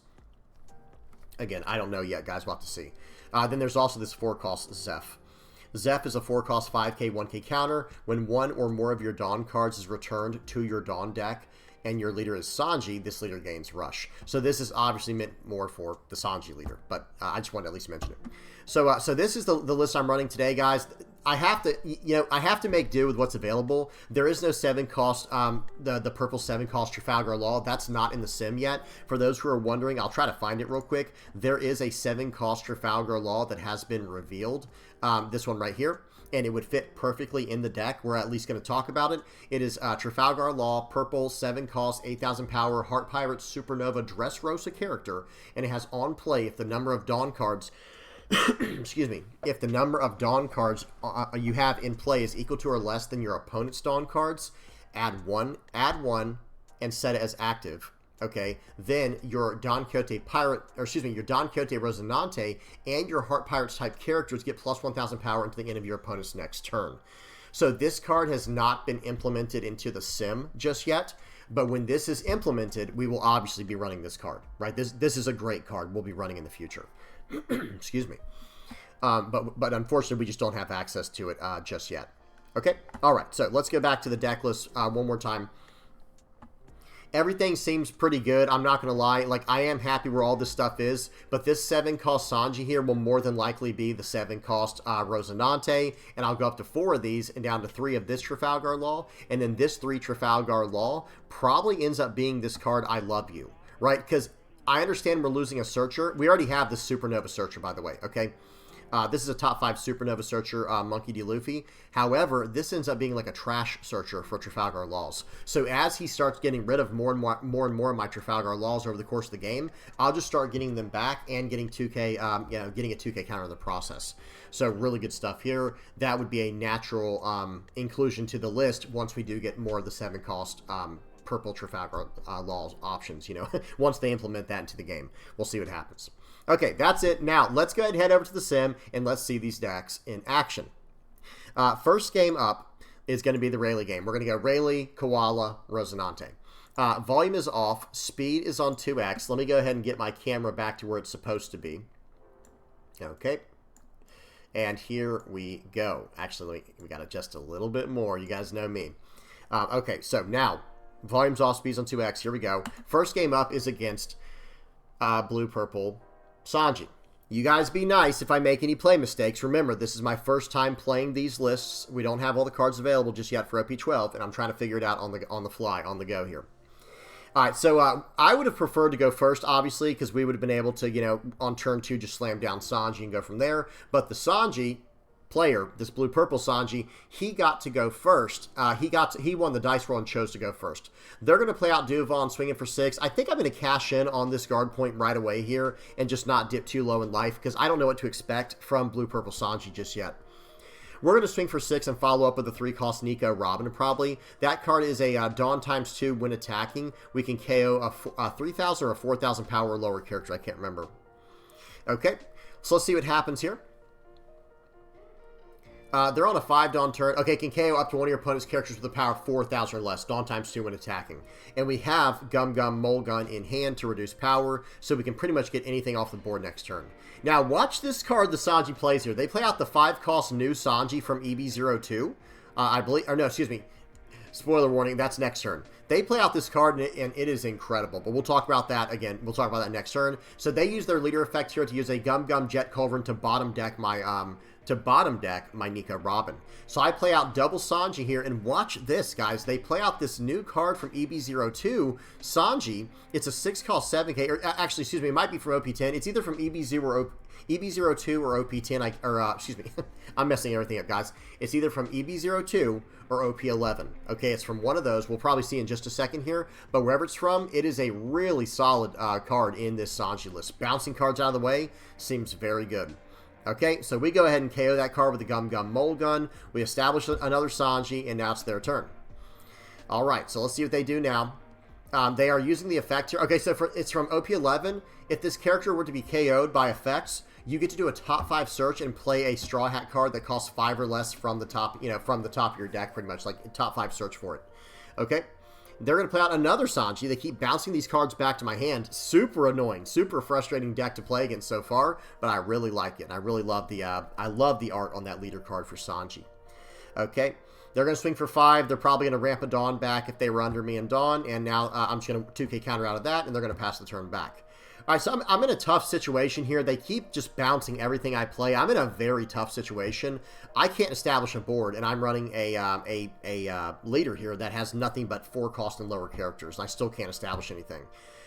[SPEAKER 1] Again, I don't know yet, guys. We'll have to see. Then there's also this 4-cost Zeph. Zeph is a 4-cost 5K, 1K counter. When 1 or more of your Dawn cards is returned to your Dawn deck and your leader is Sanji, this leader gains Rush. So this is obviously meant more for the Sanji leader, but I just wanted to at least mention it. So this is the list I'm running today, guys. I have to, I have to make do with what's available. There is no 7 cost, the purple 7 cost Trafalgar Law. That's not in the sim yet. For those who are wondering, I'll try to find it real quick. There is a 7 cost Trafalgar Law that has been revealed. This one right here. And it would fit perfectly in the deck. We're at least going to talk about it. It is Trafalgar Law, purple, 7 cost, 8,000 power, Heart Pirate, Supernova, Dressrosa character. And it has on play if the number of Dawn cards, excuse me, if the number of Dawn cards you have in play is equal to or less than your opponent's Dawn cards, add one, and set it as active. Okay, then your Don Quixote Pirate, or excuse me, your Don Quixote Rosinante and your Heart Pirates type characters get plus 1,000 power into the end of your opponent's next turn. So this card has not been implemented into the sim just yet, but when this is implemented, we will obviously be running this card, right? This is a great card we'll be running in the future. Excuse me. But unfortunately, we just don't have access to it just yet. Okay, all right, so let's go back to the deck list one more time. Everything seems pretty good. I'm not going to lie. Like, I am happy where all this stuff is. But this 7 cost Sanji here will more than likely be the 7 cost Rosinante. And I'll go up to 4 of these and down to 3 of this Trafalgar Law. And then this 3 Trafalgar Law probably ends up being this card, I Love You. Right? Because I understand we're losing a searcher. We already have the Supernova searcher, by the way. Okay? This is a top 5 Supernova searcher, Monkey D. Luffy. However, this ends up being like a trash searcher for Trafalgar Laws. So as he starts getting rid of more and more of my Trafalgar Laws over the course of the game, I'll just start getting them back and getting 2K, getting a 2K counter in the process. So really good stuff here. That would be a natural inclusion to the list once we do get more of the 7 cost purple Trafalgar Laws options, once they implement that into the game. We'll see what happens. Okay, that's it. Now, let's go ahead and head over to the sim, and let's see these decks in action. First game up is going to be the Rayleigh game. We're going to go Rayleigh, Koala, Rosinante. Volume is off. Speed is on 2x. Let me go ahead and get my camera back to where it's supposed to be. Okay. And here we go. Actually, we got to adjust a little bit more. You guys know me. Okay, so now, volume's off, speed's on 2x. Here we go. First game up is against blue-purple Sanji. You guys be nice if I make any play mistakes. Remember, this is my first time playing these lists. We don't have all the cards available just yet for OP12, and I'm trying to figure it out on the fly, on the go here. All right, so I would have preferred to go first, obviously, because we would have been able to, on turn 2, just slam down Sanji and go from there. But the Sanji player, this blue-purple Sanji, he got to go first. He won the dice roll and chose to go first. They're going to play out Duval swinging for 6. I think I'm going to cash in on this guard point right away here and just not dip too low in life because I don't know what to expect from blue-purple Sanji just yet. We're going to swing for 6 and follow up with the 3-cost Nico Robin probably. That card is a Dawn ×2 when attacking. We can KO a 3,000 or a 4,000 power or lower character. I can't remember. Okay, so let's see what happens here. They're on a 5 Dawn turret. Okay, can KO up to one of your opponent's characters with a power of 4,000 or less. Dawn ×2 when attacking. And we have Gum Gum Mole Gun in hand to reduce power, so we can pretty much get anything off the board next turn. Now, watch this card the Sanji plays here. They play out the 5-cost new Sanji from EB02. I believe, or no, excuse me. Spoiler warning, that's next turn. They play out this card, and it is incredible. But we'll talk about that again. We'll talk about that next turn. So they use their leader effect here to use a Gum Gum Jet Culverin to bottom deck my Nico Robin. So I play out double Sanji here, and watch this, guys. They play out this new card from EB02, Sanji. It's a 6-cost 7K, or actually, excuse me, it might be from OP10. It's either from EB02 or OP10, excuse me, I'm messing everything up, guys. It's either from EB02 or OP11. Okay, it's from one of those. We'll probably see in just a second here, but wherever it's from, it is a really solid card in this Sanji list. Bouncing cards out of the way seems very good. Okay, so we go ahead and KO that card with the Gum Gum Mole Gun. We establish another Sanji, and now it's their turn. All right, so let's see what they do now. They are using the effect here. Okay, so it's from OP11. If this character were to be KO'd by effects, you get to do a top 5 search and play a Straw Hat card that costs 5 or less from the top, from the top of your deck, pretty much, like top 5 search for it. Okay. They're going to play out another Sanji. They keep bouncing these cards back to my hand. Super annoying, super frustrating deck to play against so far, but I really like it. And I really love the art on that leader card for Sanji. Okay, they're going to swing for 5. They're probably going to ramp a Dawn back if they were under me in Dawn, and now I'm just going to 2K counter out of that, and they're going to pass the turn back. All right, so I'm in a tough situation here. They keep just bouncing everything I play. I'm in a very tough situation. I can't establish a board, and I'm running a leader here that has nothing but 4 cost and lower characters, and I still can't establish anything.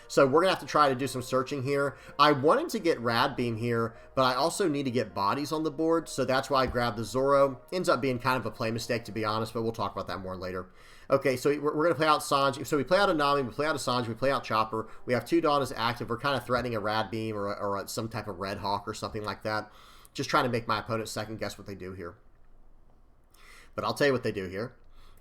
[SPEAKER 1] So we're going to have to try to do some searching here. I wanted to get Rad Beam here, but I also need to get bodies on the board, so that's why I grabbed the Zoro. Ends up being kind of a play mistake, to be honest, but we'll talk about that more later. Okay, so we're going to play out Sanji. So we play out a Nami, we play out a Sanji, we play out Chopper. We have 2 Dawn as active. We're kind of threatening a Rad Beam or some type of Red Hawk or something like that. Just trying to make my opponent second guess what they do here. But I'll tell you what they do here.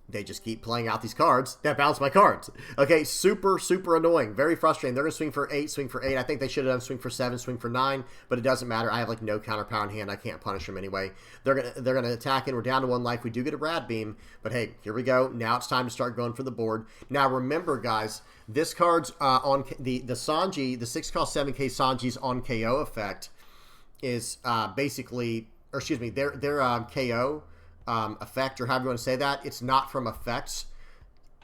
[SPEAKER 1] They just keep playing out these cards that bounce my cards. Okay, super, super annoying. Very frustrating. They're going to swing for 8, swing for 8. I think they should have done swing for 7, swing for 9, but it doesn't matter. I have like no counter power in hand. I can't punish them anyway. They're gonna attack, and we're down to 1 life. We do get a Rad Beam, but hey, here we go. Now it's time to start going for the board. Now remember, guys, this card's on the Sanji, the 6 cost 7K Sanji's on KO effect is basically, or excuse me, their KO effect, or however you want to say that, it's not from effects,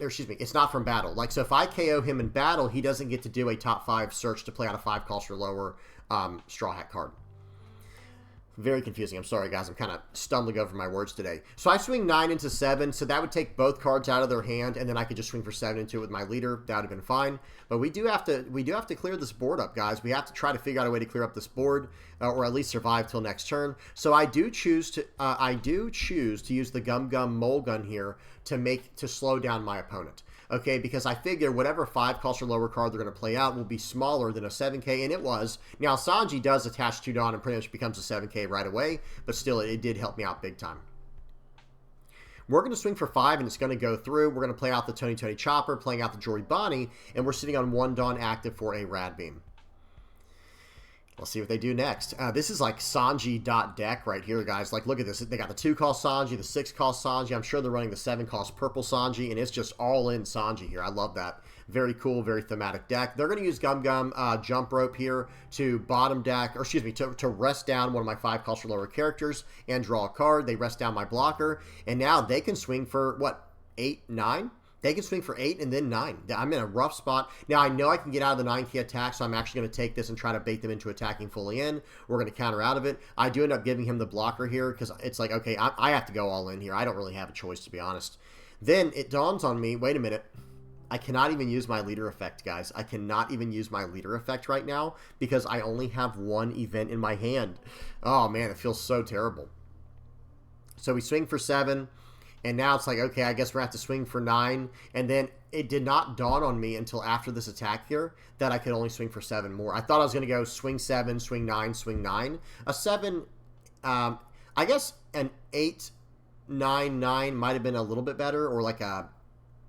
[SPEAKER 1] or excuse me, it's not from battle. Like, so if I KO him in battle, he doesn't get to do a top 5 search to play out a 5 cost or lower Straw Hat card. Very confusing. I'm sorry, guys. I'm kind of stumbling over my words today. So I swing 9 into 7, so that would take both cards out of their hand, and then I could just swing for 7 into it with my leader. That would have been fine. But we do have to clear this board up, guys. We have to try to figure out a way to clear up this board, or at least survive till next turn. So I do choose to use the Gum Gum Mole Gun here to slow down my opponent. Okay, because I figure whatever 5 cost or lower card they're going to play out will be smaller than a 7K, and it was. Now, Sanji does attach 2 Dawn and pretty much becomes a 7K right away, but still, it did help me out big time. We're going to swing for 5, and it's going to go through. We're going to play out the Tony Chopper, playing out the Jory Bonnie, and we're sitting on 1 Dawn active for a Rad Beam. Let's see what they do next. This is like Sanji.deck right here, guys. Like, look at this. They got the 2 cost Sanji, the 6 cost Sanji. I'm sure they're running the 7 cost purple Sanji, and it's just all in Sanji here. I love that. Very cool, very thematic deck. They're going to use Gum Gum Jump Rope here to bottom deck, or excuse me, to rest down one of my 5 cost or lower characters and draw a card. They rest down my blocker, and now they can swing for, what, 8, 9? They can swing for 8 and then 9. I'm in a rough spot. Now, I know I can get out of the 9K attack, so I'm actually going to take this and try to bait them into attacking fully in. We're going to counter out of it. I do end up giving him the blocker here because it's like, okay, I have to go all in here. I don't really have a choice, to be honest. Then it dawns on me, wait a minute. I cannot even use my leader effect, guys. I cannot even use my leader effect right now because I only have 1 event in my hand. Oh, man, it feels so terrible. So we swing for 7. And now it's like, okay, I guess we're going to have to swing for 9. And then it did not dawn on me until after this attack here that I could only swing for 7 more. I thought I was going to go swing 7, swing 9, swing 9. A 7, I guess an 8, 9, 9 might have been a little bit better. Or like a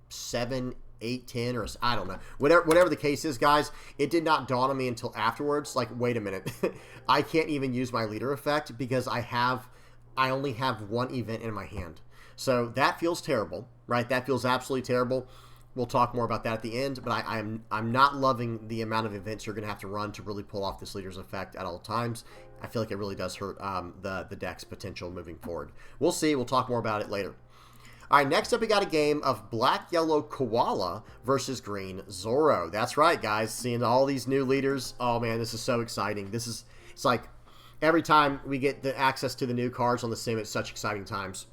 [SPEAKER 1] 7, 8, 10, or I don't know. Whatever the case is, guys, it did not dawn on me until afterwards. Like, wait a minute. I can't even use my leader effect because I only have 1 event in my hand. So that feels terrible, right? That feels absolutely terrible. We'll talk more about that at the end, but I'm not loving the amount of events you're going to have to run to really pull off this leader's effect at all times. I feel like it really does hurt the deck's potential moving forward. We'll see. We'll talk more about it later. All right, next up we got a game of Black-Yellow Koala versus Green Zoro. That's right, guys. Seeing all these new leaders. Oh, man, this is so exciting. It's like every time we get the access to the new cards on the sim, it's such exciting times.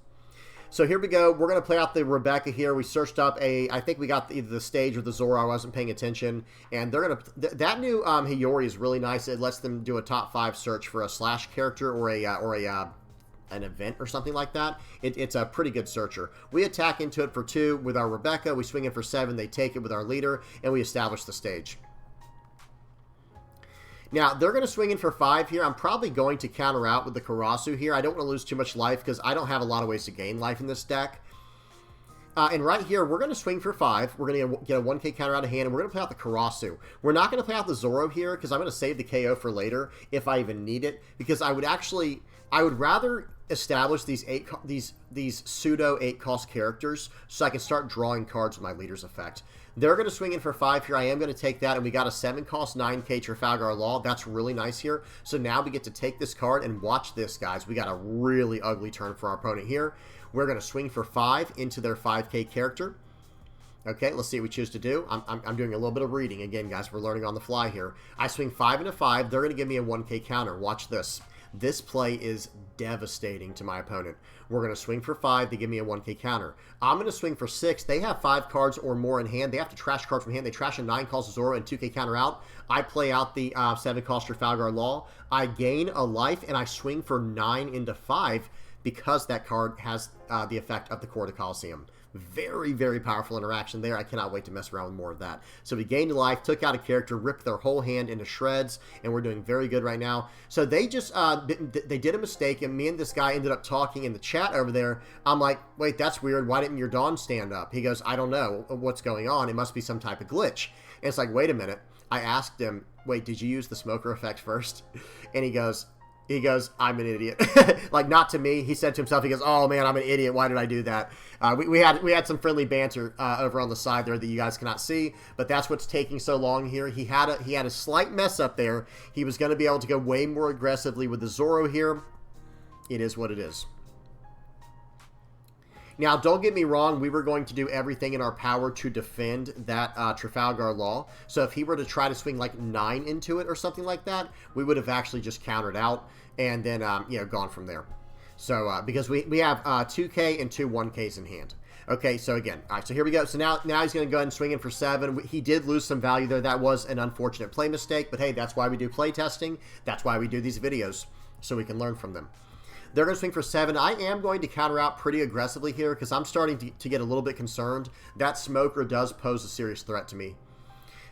[SPEAKER 1] So here we go. We're going to play out the Rebecca here. We searched up I think we got either the stage or the Zoro. I wasn't paying attention. And they're going to, that new Hiyori is really nice. It lets them do a top 5 search for a slash character or an event or something like that. It's a pretty good searcher. We attack into it for 2 with our Rebecca. We swing it for 7. They take it with our leader, and we establish the stage. Now, they're going to swing in for 5 here. I'm probably going to counter out with the Karasu here. I don't want to lose too much life because I don't have a lot of ways to gain life in this deck. And right here, we're going to swing for 5. We're going to get a 1K counter out of hand, and we're going to play out the Karasu. We're not going to play out the Zoro here because I'm going to save the KO for later if I even need it, because I would rather establish these pseudo 8-cost characters so I can start drawing cards with my leader's effect. They're going to swing in for 5 here. I am going to take that, and we got a 7-cost 9K Trafalgar Law. That's really nice here. So now we get to take this card, and watch this, guys. We got a really ugly turn for our opponent here. We're going to swing for 5 into their 5K character. Okay, let's see what we choose to do. I'm doing a little bit of reading. Again, guys, we're learning on the fly here. I swing 5 into 5. They're going to give me a 1K counter. Watch this. This play is devastating to my opponent. We're going to swing for 5. They give me a 1K counter. I'm going to swing for 6. They have 5 cards or more in hand. They have to trash cards from hand. They trash a 9 cost Zoro and 2K counter out. I play out the 7 cost Trafalgar Law. I gain a life, and I swing for 9 into 5 because that card has the effect of the Court of Coliseum. Very, very powerful interaction there. I cannot wait to mess around with more of that. So we gained a life, took out a character, ripped their whole hand into shreds, and we're doing very good right now. So they just, they did a mistake, and me and this guy ended up talking in the chat over there. I'm like, wait, that's weird. Why didn't your Dawn stand up? He goes, I don't know what's going on. It must be some type of glitch. And it's like, wait a minute. I asked him, wait, did you use the smoker effect first? And he goes, I'm an idiot. Like, not to me. He said to himself, he goes, oh, man, I'm an idiot. Why did I do that? We had some friendly banter over on the side there that you guys cannot see, but that's what's taking so long here. He had a slight mess up there. He was going to be able to go way more aggressively with the Zoro here. It is what it is. Now, don't get me wrong, we were going to do everything in our power to defend that Trafalgar Law. So if he were to try to swing like 9 into it or something like that, we would have actually just countered out and then, gone from there. So, because we have 2K and 2 1Ks in hand. Okay, so again, all right, so here we go. So now he's going to go ahead and swing in for 7. He did lose some value there. That was an unfortunate play mistake, but hey, that's why we do play testing. That's why we do these videos, so we can learn from them. They're going to swing for 7. I am going to counter out pretty aggressively here because I'm starting to get a little bit concerned. That smoker does pose a serious threat to me.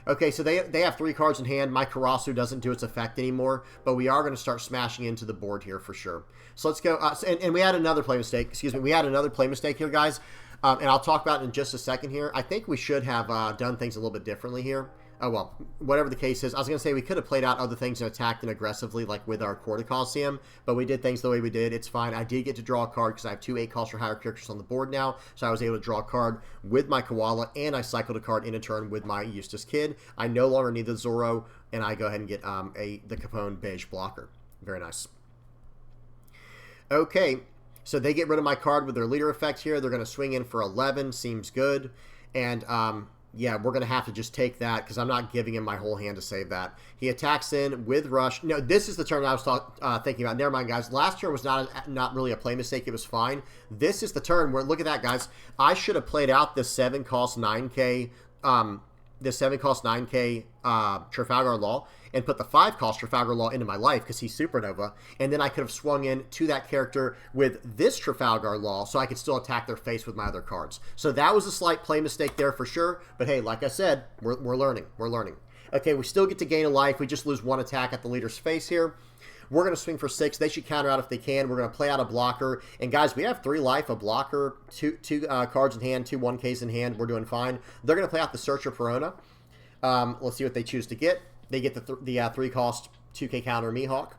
[SPEAKER 1] Okay, so they have 3 cards in hand. My Karasu doesn't do its effect anymore, but we are going to start smashing into the board here for sure. So let's go. And we had another play mistake. Excuse me. We had another play mistake here, guys. And I'll talk about it in just a second here. I think we should have done things a little bit differently here. Oh, well, whatever the case is. I was going to say we could have played out other things and attacked and aggressively, like with our Court of Coliseum, but we did things the way we did. It's fine. I did get to draw a card because I have 2 8-cost or higher characters on the board now, so I was able to draw a card with my Koala, and I cycled a card in a turn with my Eustace Kid. I no longer need the Zoro, and I go ahead and get the Capone Beige blocker. Very nice. Okay, so they get rid of my card with their leader effect here. They're going to swing in for 11. Seems good. And, yeah, we're going to have to just take that because I'm not giving him my whole hand to save that. He attacks in with Rush. No, this is the turn I was thinking about. Never mind, guys. Last turn was not really a play mistake. It was fine. This is the turn where, look at that, guys. I should have played out this 7-cost 9K, Trafalgar Law and put the 5-cost Trafalgar Law into my life because he's Supernova, and then I could have swung in to that character with this Trafalgar Law so I could still attack their face with my other cards. So that was a slight play mistake there for sure, but hey, like I said, we're learning. We're learning. Okay, we still get to gain a life. We just lose 1 attack at the leader's face here. We're going to swing for 6. They should counter out if they can. We're going to play out a blocker. And guys, we have 3 life, a blocker, 2 cards in hand, 2 1Ks in hand. We're doing fine. They're going to play out the Searcher Perona. Let's see what they choose to get. They get the 3-cost 2K counter Mihawk.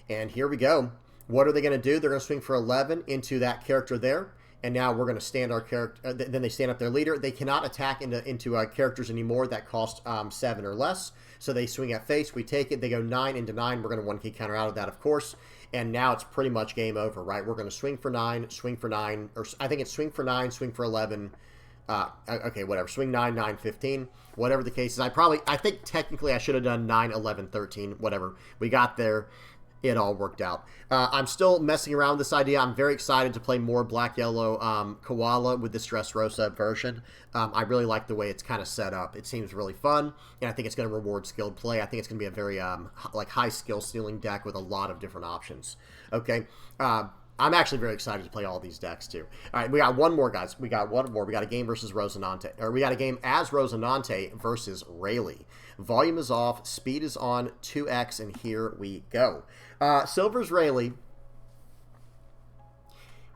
[SPEAKER 1] And here we go. What are they going to do? They're going to swing for 11 into that character there. And now we're going to stand our character. Then they stand up their leader. They cannot attack into characters anymore that cost 7 or less. So they swing at face. We take it. They go 9 into 9. We're going to 1K counter out of that, of course. And now it's pretty much game over, right? We're going to swing for 9, or I think it's swing for 9, swing for 11. Okay, whatever. Swing 9, 9, 15. Whatever the case is. I think technically I should have done 9, 11, 13. Whatever. We got there. It all worked out. I'm still messing around with this idea. I'm very excited to play more Black-Yellow Koala with this Dressrosa version. I really like the way it's kind of set up. It seems really fun, and I think it's going to reward skilled play. I think it's going to be a very high skill ceiling deck with a lot of different options. Okay, I'm actually very excited to play all these decks too. All right, we got one more, guys. We got one more. We got a game versus Rosinante, or we got a game as Rosinante versus Rayleigh. Volume is off, speed is on, 2x, and here we go. Silver's Rayleigh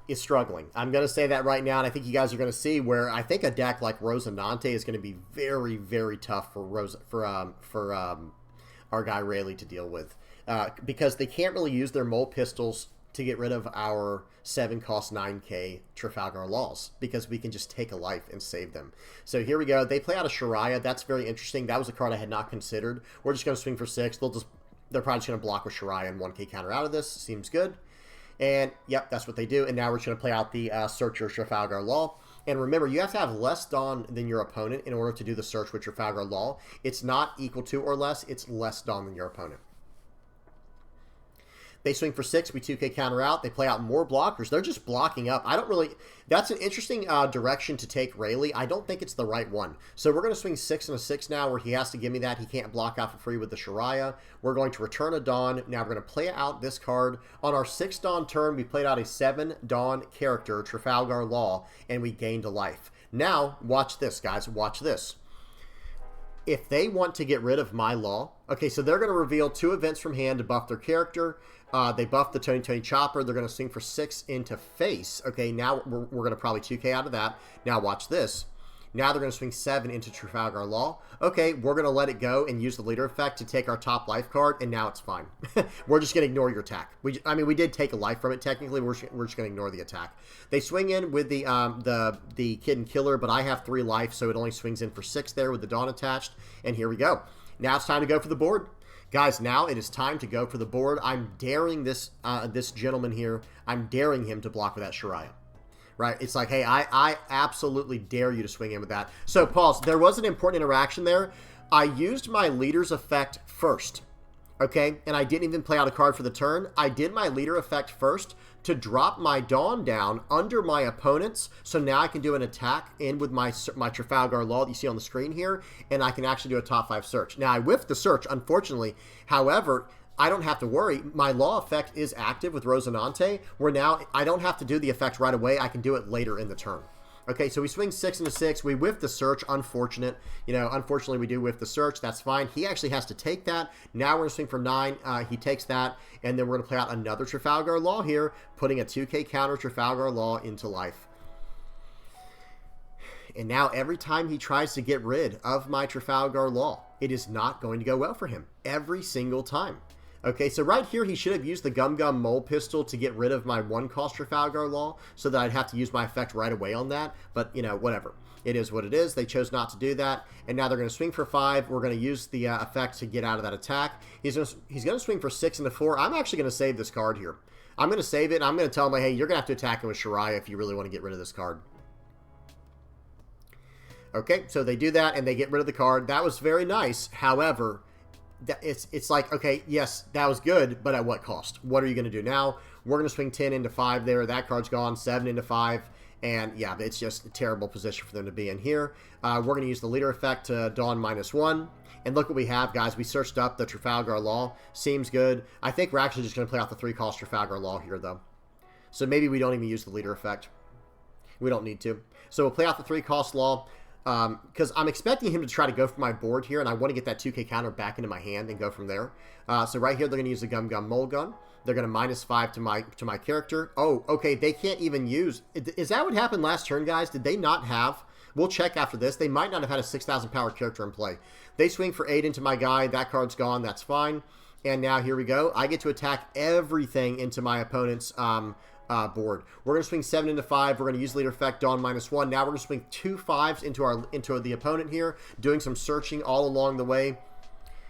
[SPEAKER 1] is struggling. I'm going to say that right now, and I think you guys are going to see where I think a deck like Rosinante is going to be very, very tough for our guy Rayleigh to deal with, because they can't really use their mole pistols to get rid of our 7-cost 9K Trafalgar Laws, because we can just take a life and save them. So here we go. They play out a Shariah. That's very interesting. That was a card I had not considered. We're just going to swing for 6. They're probably just going to block with Shariah and 1K counter out of this. Seems good. And, yep, that's what they do. And now we're just going to play out the Searcher Trafalgar Law. And remember, you have to have less Dawn than your opponent in order to do the search with Trafalgar Law. It's not equal to or less, it's less Dawn than your opponent. They swing for 6, we 2K counter out. They play out more blockers. They're just blocking up. I don't really... That's an interesting direction to take Rayleigh. I don't think it's the right one. So we're going to swing 6 and a 6 now, where he has to give me that. He can't block out for free with the Shariah. We're going to return a Dawn. Now we're going to play out this card. On our 6 Dawn turn, we played out a 7 Dawn character, Trafalgar Law, and we gained a life. Now, watch this, guys. Watch this. If they want to get rid of my Law... Okay, so they're going to reveal 2 events from hand to buff their character. They buffed the Tony Chopper. They're going to swing for 6 into face. Okay, now we're going to probably 2K out of that. Now watch this. Now they're going to swing 7 into Trafalgar Law. Okay, we're going to let it go and use the leader effect to take our top life card, and now it's fine. We're just going to ignore your attack. I mean, we did take a life from it technically. We're just going to ignore the attack. They swing in with the Kid and Killer, but I have 3 life, so it only swings in for 6 there with the Dawn attached. And here we go. Now it's time to go for the board. Guys, now it is time to go for the board. I'm daring this this gentleman here. I'm daring him to block with that Shariah. Right? It's like, hey, I absolutely dare you to swing in with that. So, pause. There was an important interaction there. I used my leader's effect first. Okay? And I didn't even play out a card for the turn. I did my leader effect first to drop my Dawn down under my opponent's. So now I can do an attack in with my Trafalgar Law that you see on the screen here. And I can actually do a top 5 search. Now, I whiffed the search, unfortunately. However, I don't have to worry. My Law effect is active with Rosinante, where now I don't have to do the effect right away. I can do it later in the turn. Okay, so we swing 6 into 6. We whiff the search. Unfortunate. You know, unfortunately, we do whiff the search. That's fine. He actually has to take that. Now we're going to swing for 9. He takes that, and then we're going to play out another Trafalgar Law here, putting a 2K counter Trafalgar Law into life. And now every time he tries to get rid of my Trafalgar Law, it is not going to go well for him. Every single time. Okay, so right here, he should have used the Gum Gum Mole Pistol to get rid of my 1-cost Trafalgar Law, so that I'd have to use my effect right away on that. But, you know, whatever. It is what it is. They chose not to do that. And now they're going to swing for 5. We're going to use the effect to get out of that attack. He's going to swing for 6 into 4. I'm actually going to save this card here. I'm going to save it, and I'm going to tell him, hey, you're going to have to attack him with Shariah if you really want to get rid of this card. Okay, so they do that, and they get rid of the card. That was very nice. However... It's like, okay, yes, that was good, but at what cost? What are you going to do now? We're going to swing 10 into 5 there. That card's gone. 7 into 5. And, yeah, it's just a terrible position for them to be in here. We're going to use the leader effect to Dawn -1. And look what we have, guys. We searched up the Trafalgar Law. Seems good. I think we're actually just going to play out the 3-cost Trafalgar Law here, though. So maybe we don't even use the leader effect. We don't need to. So we'll play out the 3-cost Law. Because I'm expecting him to try to go for my board here, and I want to get that 2K counter back into my hand and go from there. So right here, they're going to use the Gum Gum Mole Gun. They're going to -5 to my character. Oh, okay, they can't even use... Is that what happened last turn, guys? Did they not have... We'll check after this. They might not have had a 6,000 power character in play. They swing for 8 into my guy. That card's gone. That's fine. And now here we go. I get to attack everything into my opponent's... board. We're going to swing 7 into 5. We're going to use leader effect Dawn -1. Now we're going to swing 2 5s into the opponent here, doing some searching all along the way.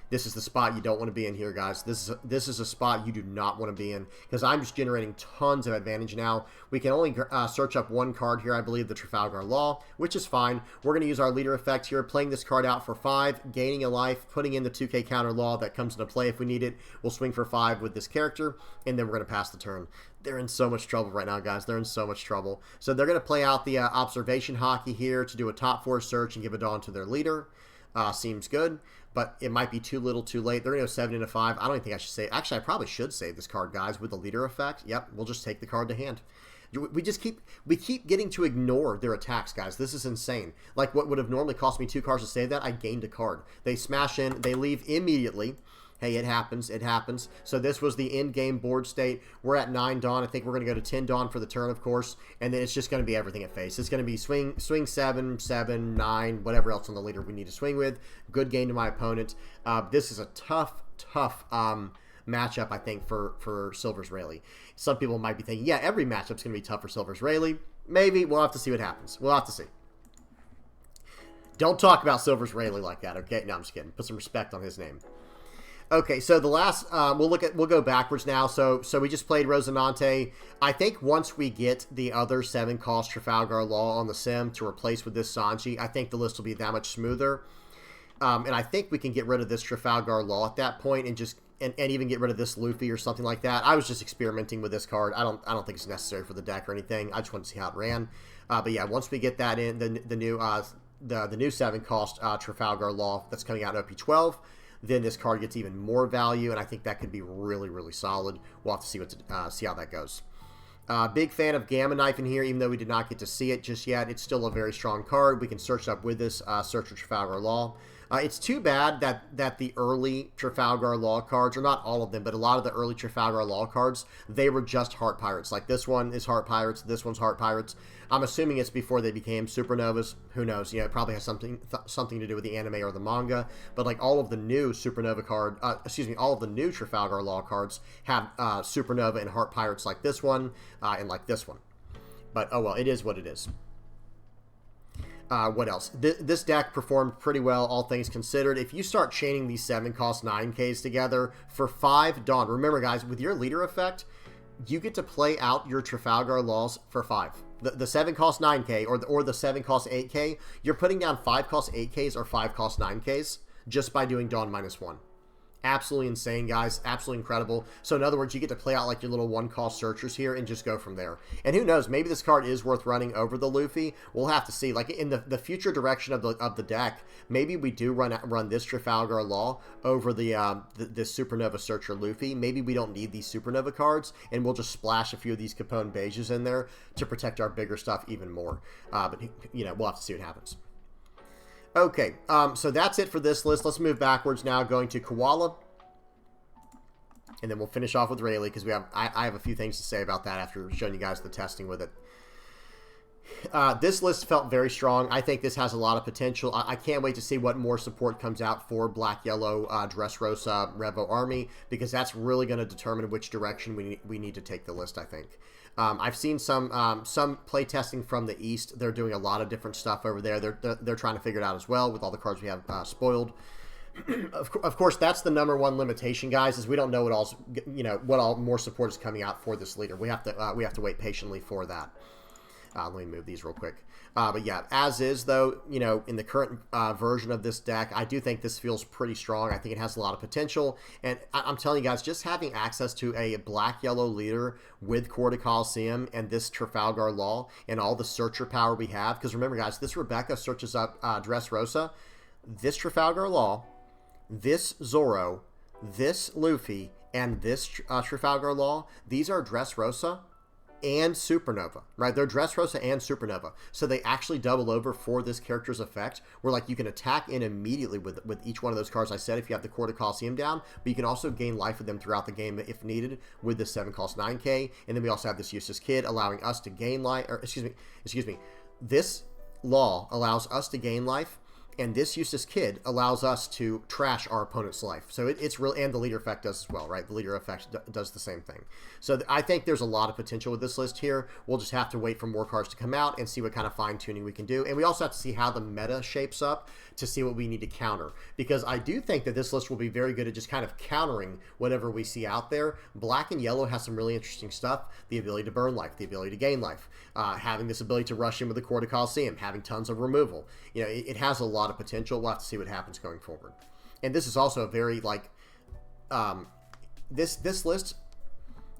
[SPEAKER 1] This is the spot you don't want to be in here, guys. This is a spot you do not want to be in, because I'm just generating tons of advantage now. We can only search up 1 card here, I believe, the Trafalgar Law, which is fine. We're going to use our leader effect here, playing this card out for 5, gaining a life, putting in the 2K counter Law that comes into play if we need it. We'll swing for 5 with this character, and then we're going to pass the turn. They're in so much trouble right now, guys. They're in so much trouble. So they're going to play out the observation hockey here to do a top 4 search and give a Dawn to their leader. Seems good, but it might be too little too late. They're going to go 7 into 5. I don't think I should save. Actually, I probably should save this card, guys, with the leader effect. Yep, we'll just take the card to hand. We keep getting to ignore their attacks, guys. This is insane. Like, what would have normally cost me 2 cards to save that, I gained a card. They smash in. They leave immediately. Hey, it happens. It happens. So this was the end-game board state. We're at 9 Dawn. I think we're going to go to 10 Dawn for the turn, of course. And then it's just going to be everything at face. It's going to be swing 7, 7, 9, whatever else on the leader we need to swing with. Good game to my opponent. This is a tough matchup, I think, for Silver's Rayleigh. Some people might be thinking, yeah, every matchup's going to be tough for Silver's Rayleigh. Maybe. We'll have to see what happens. We'll have to see. Don't talk about Silver's Rayleigh like that, okay? No, I'm just kidding. Put some respect on his name. Okay, so the last we'll go backwards now. So we just played Rosinante. I think once we get the other 7-cost Trafalgar Law on the sim to replace with this Sanji, I think the list will be that much smoother. And I think we can get rid of this Trafalgar Law at that point and just and even get rid of this Luffy or something like that. I was just experimenting with this card. I don't think it's necessary for the deck or anything. I just want to see how it ran. But yeah, once we get that in, the new 7-cost Trafalgar Law that's coming out in OP12, then this card gets even more value, and I think that could be really, really solid. We'll have to see how that goes. Big fan of Gamma Knife in here, even though we did not get to see it just yet. It's still a very strong card. We can search up with this Search for Trafalgar Law. It's too bad that the early Trafalgar Law cards, or not all of them, but a lot of the early Trafalgar Law cards, they were just Heart Pirates. Like this one is Heart Pirates, this one's Heart Pirates. I'm assuming it's before they became Supernovas. Who knows? You know, it probably has something to do with the anime or the manga. But like all of the new Supernova card, all of the new Trafalgar Law cards have Supernova and Heart Pirates like this one and like this one. But oh well, it is what it is. What else? This deck performed pretty well, all things considered. If you start chaining these 7-cost 9Ks together for 5 Dawn, remember guys, with your leader effect, you get to play out your Trafalgar Laws for 5. The 7-cost 9K or the 7-cost 8K, you're putting down 5-cost 8Ks or 5-cost 9Ks just by doing Dawn -1. Absolutely insane, guys. Absolutely incredible. So in other words, you get to play out like your little 1-cost searchers here and just go from there. And who knows, maybe this card is worth running over the Luffy. We'll have to see. Like in the future direction of the deck, maybe we do run this Trafalgar Law over this Supernova Searcher Luffy. Maybe we don't need these Supernova cards, and we'll just splash a few of these Capone Beiges in there to protect our bigger stuff even more. But you know, we'll have to see what happens. Okay, so that's it for this list. Let's move backwards now, going to Koala. And then we'll finish off with Rayleigh, because I have a few things to say about that after showing you guys the testing with it. This list felt very strong. I think this has a lot of potential. I can't wait to see what more support comes out for Black Yellow Dressrosa Revo Army, because that's really going to determine which direction we need to take the list, I think. I've seen some play testing from the East. They're doing a lot of different stuff over there. They're trying to figure it out as well with all the cards we have spoiled. Of course, that's the #1 limitation, guys, is we don't know what all more support is coming out for this leader. We have to wait patiently for that. Let me move these real quick. But yeah, as is, though, you know, in the current version of this deck, I do think this feels pretty strong. I think it has a lot of potential. And I'm telling you guys, just having access to a black-yellow leader with Corda Coliseum and this Trafalgar Law and all the searcher power we have, because remember, guys, this Rebecca searches up Dressrosa, this Trafalgar Law, this Zoro, this Luffy, and this Trafalgar Law, these are Dressrosa and Supernova, right? They're Dressrosa and Supernova. So they actually double over for this character's effect, where like you can attack in immediately with each one of those cards I said if you have the Corda Coliseum down, but you can also gain life with them throughout the game if needed with this 7-cost 9K. And then we also have this Useless Kid allowing us to gain life, or excuse me, this Law allows us to gain life, and this Useless Kid allows us to trash our opponent's life. So it's real, and the leader effect does as well, right? The leader effect does the same thing. So I think there's a lot of potential with this list here. We'll just have to wait for more cards to come out and see what kind of fine-tuning we can do. And we also have to see how the meta shapes up to see what we need to counter. Because I do think that this list will be very good at just kind of countering whatever we see out there. Black and yellow has some really interesting stuff. The ability to burn life, the ability to gain life, having this ability to rush in with the Corda Coliseum, having tons of removal. You know, it has a lot of potential. We'll have to see what happens going forward. And this is also a very, like, this list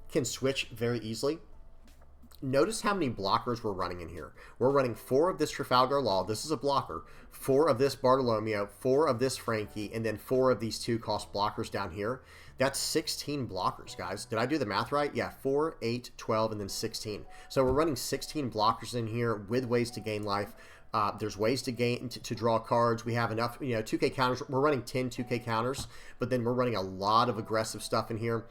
[SPEAKER 1] can switch very easily. Notice how many blockers we're running in here. We're running 4 of this Trafalgar Law. This is a blocker. 4 of this Bartolomeo, 4 of this Frankie, and then 4 of these 2-cost blockers down here. That's 16 blockers, guys. Did I do the math right? Yeah, 4, 8, 12, and then 16. So we're running 16 blockers in here with ways to gain life. There's ways to draw cards. We have enough, 2K counters. We're running 10 2K counters, but then we're running a lot of aggressive stuff in here.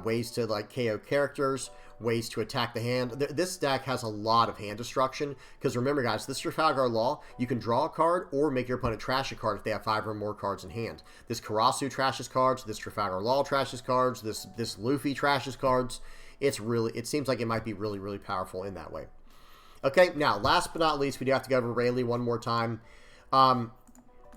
[SPEAKER 1] Ways to like KO characters, ways to attack the hand. This deck has a lot of hand destruction, because remember, guys, this Trafalgar Law, you can draw a card or make your opponent trash a card if they have 5 or more cards in hand. This Karasu trashes cards, this Trafalgar Law trashes cards, this Luffy trashes cards. It seems like it might be really, really powerful in that way. Okay, now, last but not least, we do have to go over Rayleigh one more time.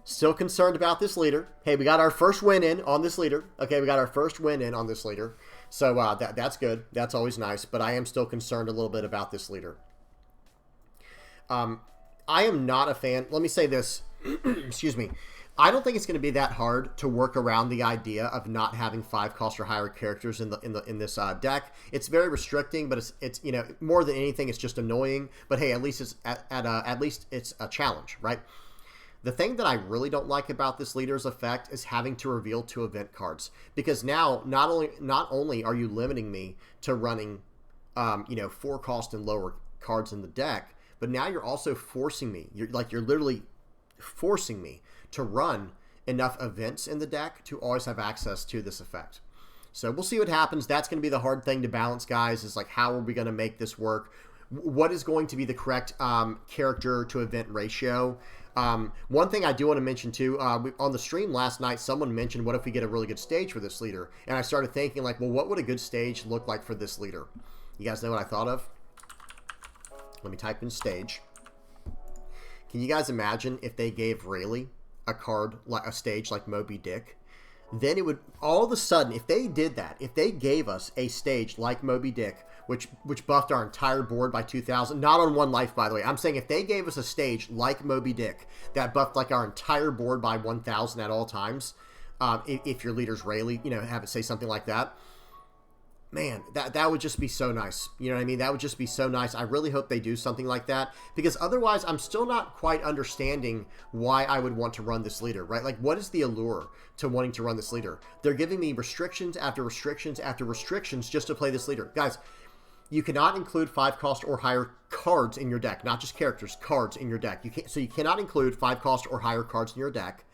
[SPEAKER 1] Still concerned about this leader. Hey, we got our first win in on this leader. Okay, we got our first win in on this leader. So that's good. That's always nice. But I am still concerned a little bit about this leader. I am not a fan. Let me say this. Excuse me. I don't think it's going to be that hard to work around the idea of not having 5 cost or higher characters in this deck. It's very restricting, but it's you know, more than anything, it's just annoying. But hey, at least it's at least it's a challenge, right? The thing that I really don't like about this leader's effect is having to reveal 2 event cards, because now not only are you limiting me to running, you know, 4 cost and lower cards in the deck, but now you're also forcing me. You're literally forcing me to run enough events in the deck to always have access to this effect. So we'll see what happens. That's going to be the hard thing to balance, guys. Is like, how are we going to make this work? What is going to be the correct character to event ratio? One thing I do want to mention too, on the stream last night, someone mentioned, what if we get a really good stage for this leader? And I started thinking, like, well, what would a good stage look like for this leader? You guys know what I thought of? Let me type in stage. Can you guys imagine if they gave Rayleigh a card, like a stage like Moby Dick? Then it would, all of a sudden, if they did that, if they gave us a stage like Moby Dick, which buffed our entire board by 2,000, not on 1 life, by the way. I'm saying if they gave us a stage like Moby Dick that buffed like our entire board by 1,000 at all times, if your leader's Rayleigh, you know, have it say something like that, man, that would just be so nice. You know what I mean? That would just be so nice. I really hope they do something like that, because otherwise I'm still not quite understanding why I would want to run this leader, right? Like, what is the allure to wanting to run this leader? They're giving me restrictions after restrictions after restrictions just to play this leader. Guys, you cannot include 5 cost or higher cards in your deck, not just characters, cards in your deck. So you cannot include 5 cost or higher cards in your deck.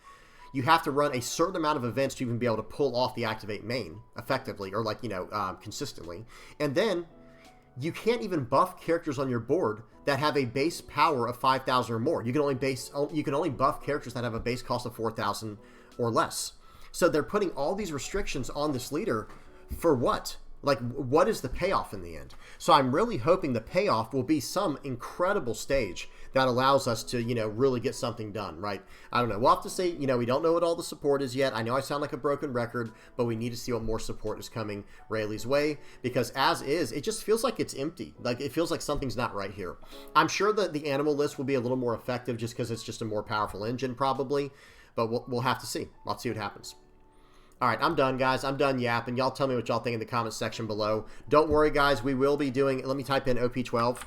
[SPEAKER 1] You have to run a certain amount of events to even be able to pull off the activate main effectively, or like, you know, consistently. And then you can't even buff characters on your board that have a base power of 5,000 or more. You can only buff characters that have a base cost of 4,000 or less. So they're putting all these restrictions on this leader for what? Like, what is the payoff in the end? So I'm really hoping the payoff will be some incredible stage that allows us to, you know, really get something done, right? I don't know. We'll have to see. You know, we don't know what all the support is yet. I know I sound like a broken record, but we need to see what more support is coming Rayleigh's way, because as is, it just feels like it's empty. Like, it feels like something's not right here. I'm sure that the animal list will be a little more effective just because it's just a more powerful engine probably, but we'll have to see. I'll see what happens. All right, I'm done, guys. I'm done yapping. Y'all tell me what y'all think in the comments section below. Don't worry, guys. We will be doing... Let me type in OP12.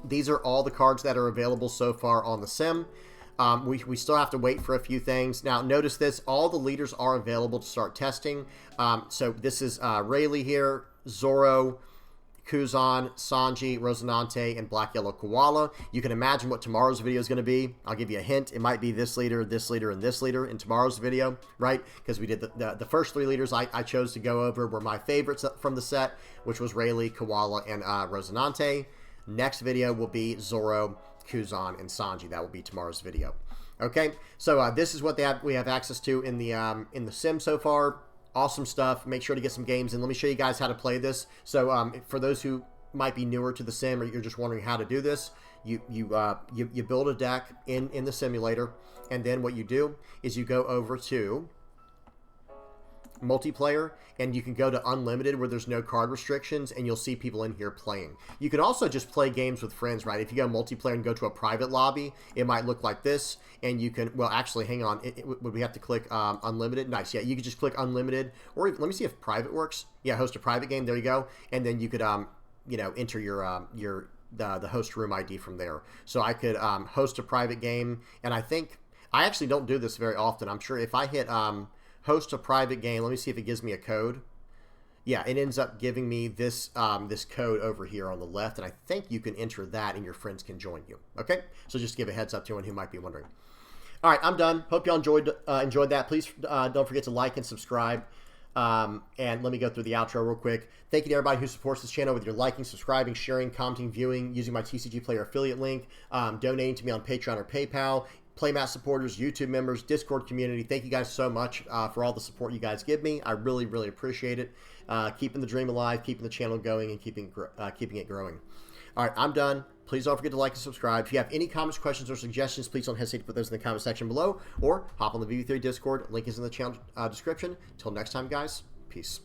[SPEAKER 1] These are all the cards that are available so far on the sim. We still have to wait for a few things. Now, notice this. All the leaders are available to start testing. So this is Rayleigh here, Zoro, Kuzan, Sanji, Rosinante, and Black Yellow Koala. You can imagine what tomorrow's video is going to be. I'll give you a hint. It might be this leader, and this leader in tomorrow's video, right? Because we did the first 3 leaders I chose to go over were my favorites from the set, which was Rayleigh, Koala, and Rosinante. Next video will be Zoro, Kuzan, and Sanji. That will be tomorrow's video. Okay, so this is what we have access to in the sim so far. Awesome stuff. Make sure to get some games in. Let me show you guys how to play this. So for those who might be newer to the sim, or you're just wondering how to do this, you build a deck in the simulator, and then what you do is you go over to multiplayer, and you can go to unlimited where there's no card restrictions, and you'll see people in here playing. You can also just play games with friends, right? If you go multiplayer and go to a private lobby, it might look like this, and you can, well, actually, hang on, would we have to click unlimited? Nice. Yeah, you could just click unlimited, or let me see if private works. Yeah, host a private game. There you go. And then you could you know, enter the host room ID from there. So I could host a private game, and I think I actually don't do this very often. I'm sure if I hit host a private game, let me see if it gives me a code. Yeah, it ends up giving me this this code over here on the left, and I think you can enter that and your friends can join you. Okay, so just give a heads up to anyone who might be wondering. All right, I'm done. Hope y'all enjoyed that. Please don't forget to like and subscribe. And let me go through the outro real quick. Thank you to everybody who supports this channel with your liking, subscribing, sharing, commenting, viewing, using my TCG Player affiliate link, donating to me on Patreon or PayPal, Playmat supporters, YouTube members, Discord community. Thank you guys so much for all the support you guys give me. I really, really appreciate it. Keeping the dream alive, keeping the channel going, and keeping it growing. All right, I'm done. Please don't forget to like and subscribe. If you have any comments, questions, or suggestions, please don't hesitate to put those in the comment section below, or hop on the VV3 Discord. Link is in the channel description. Until next time, guys, peace.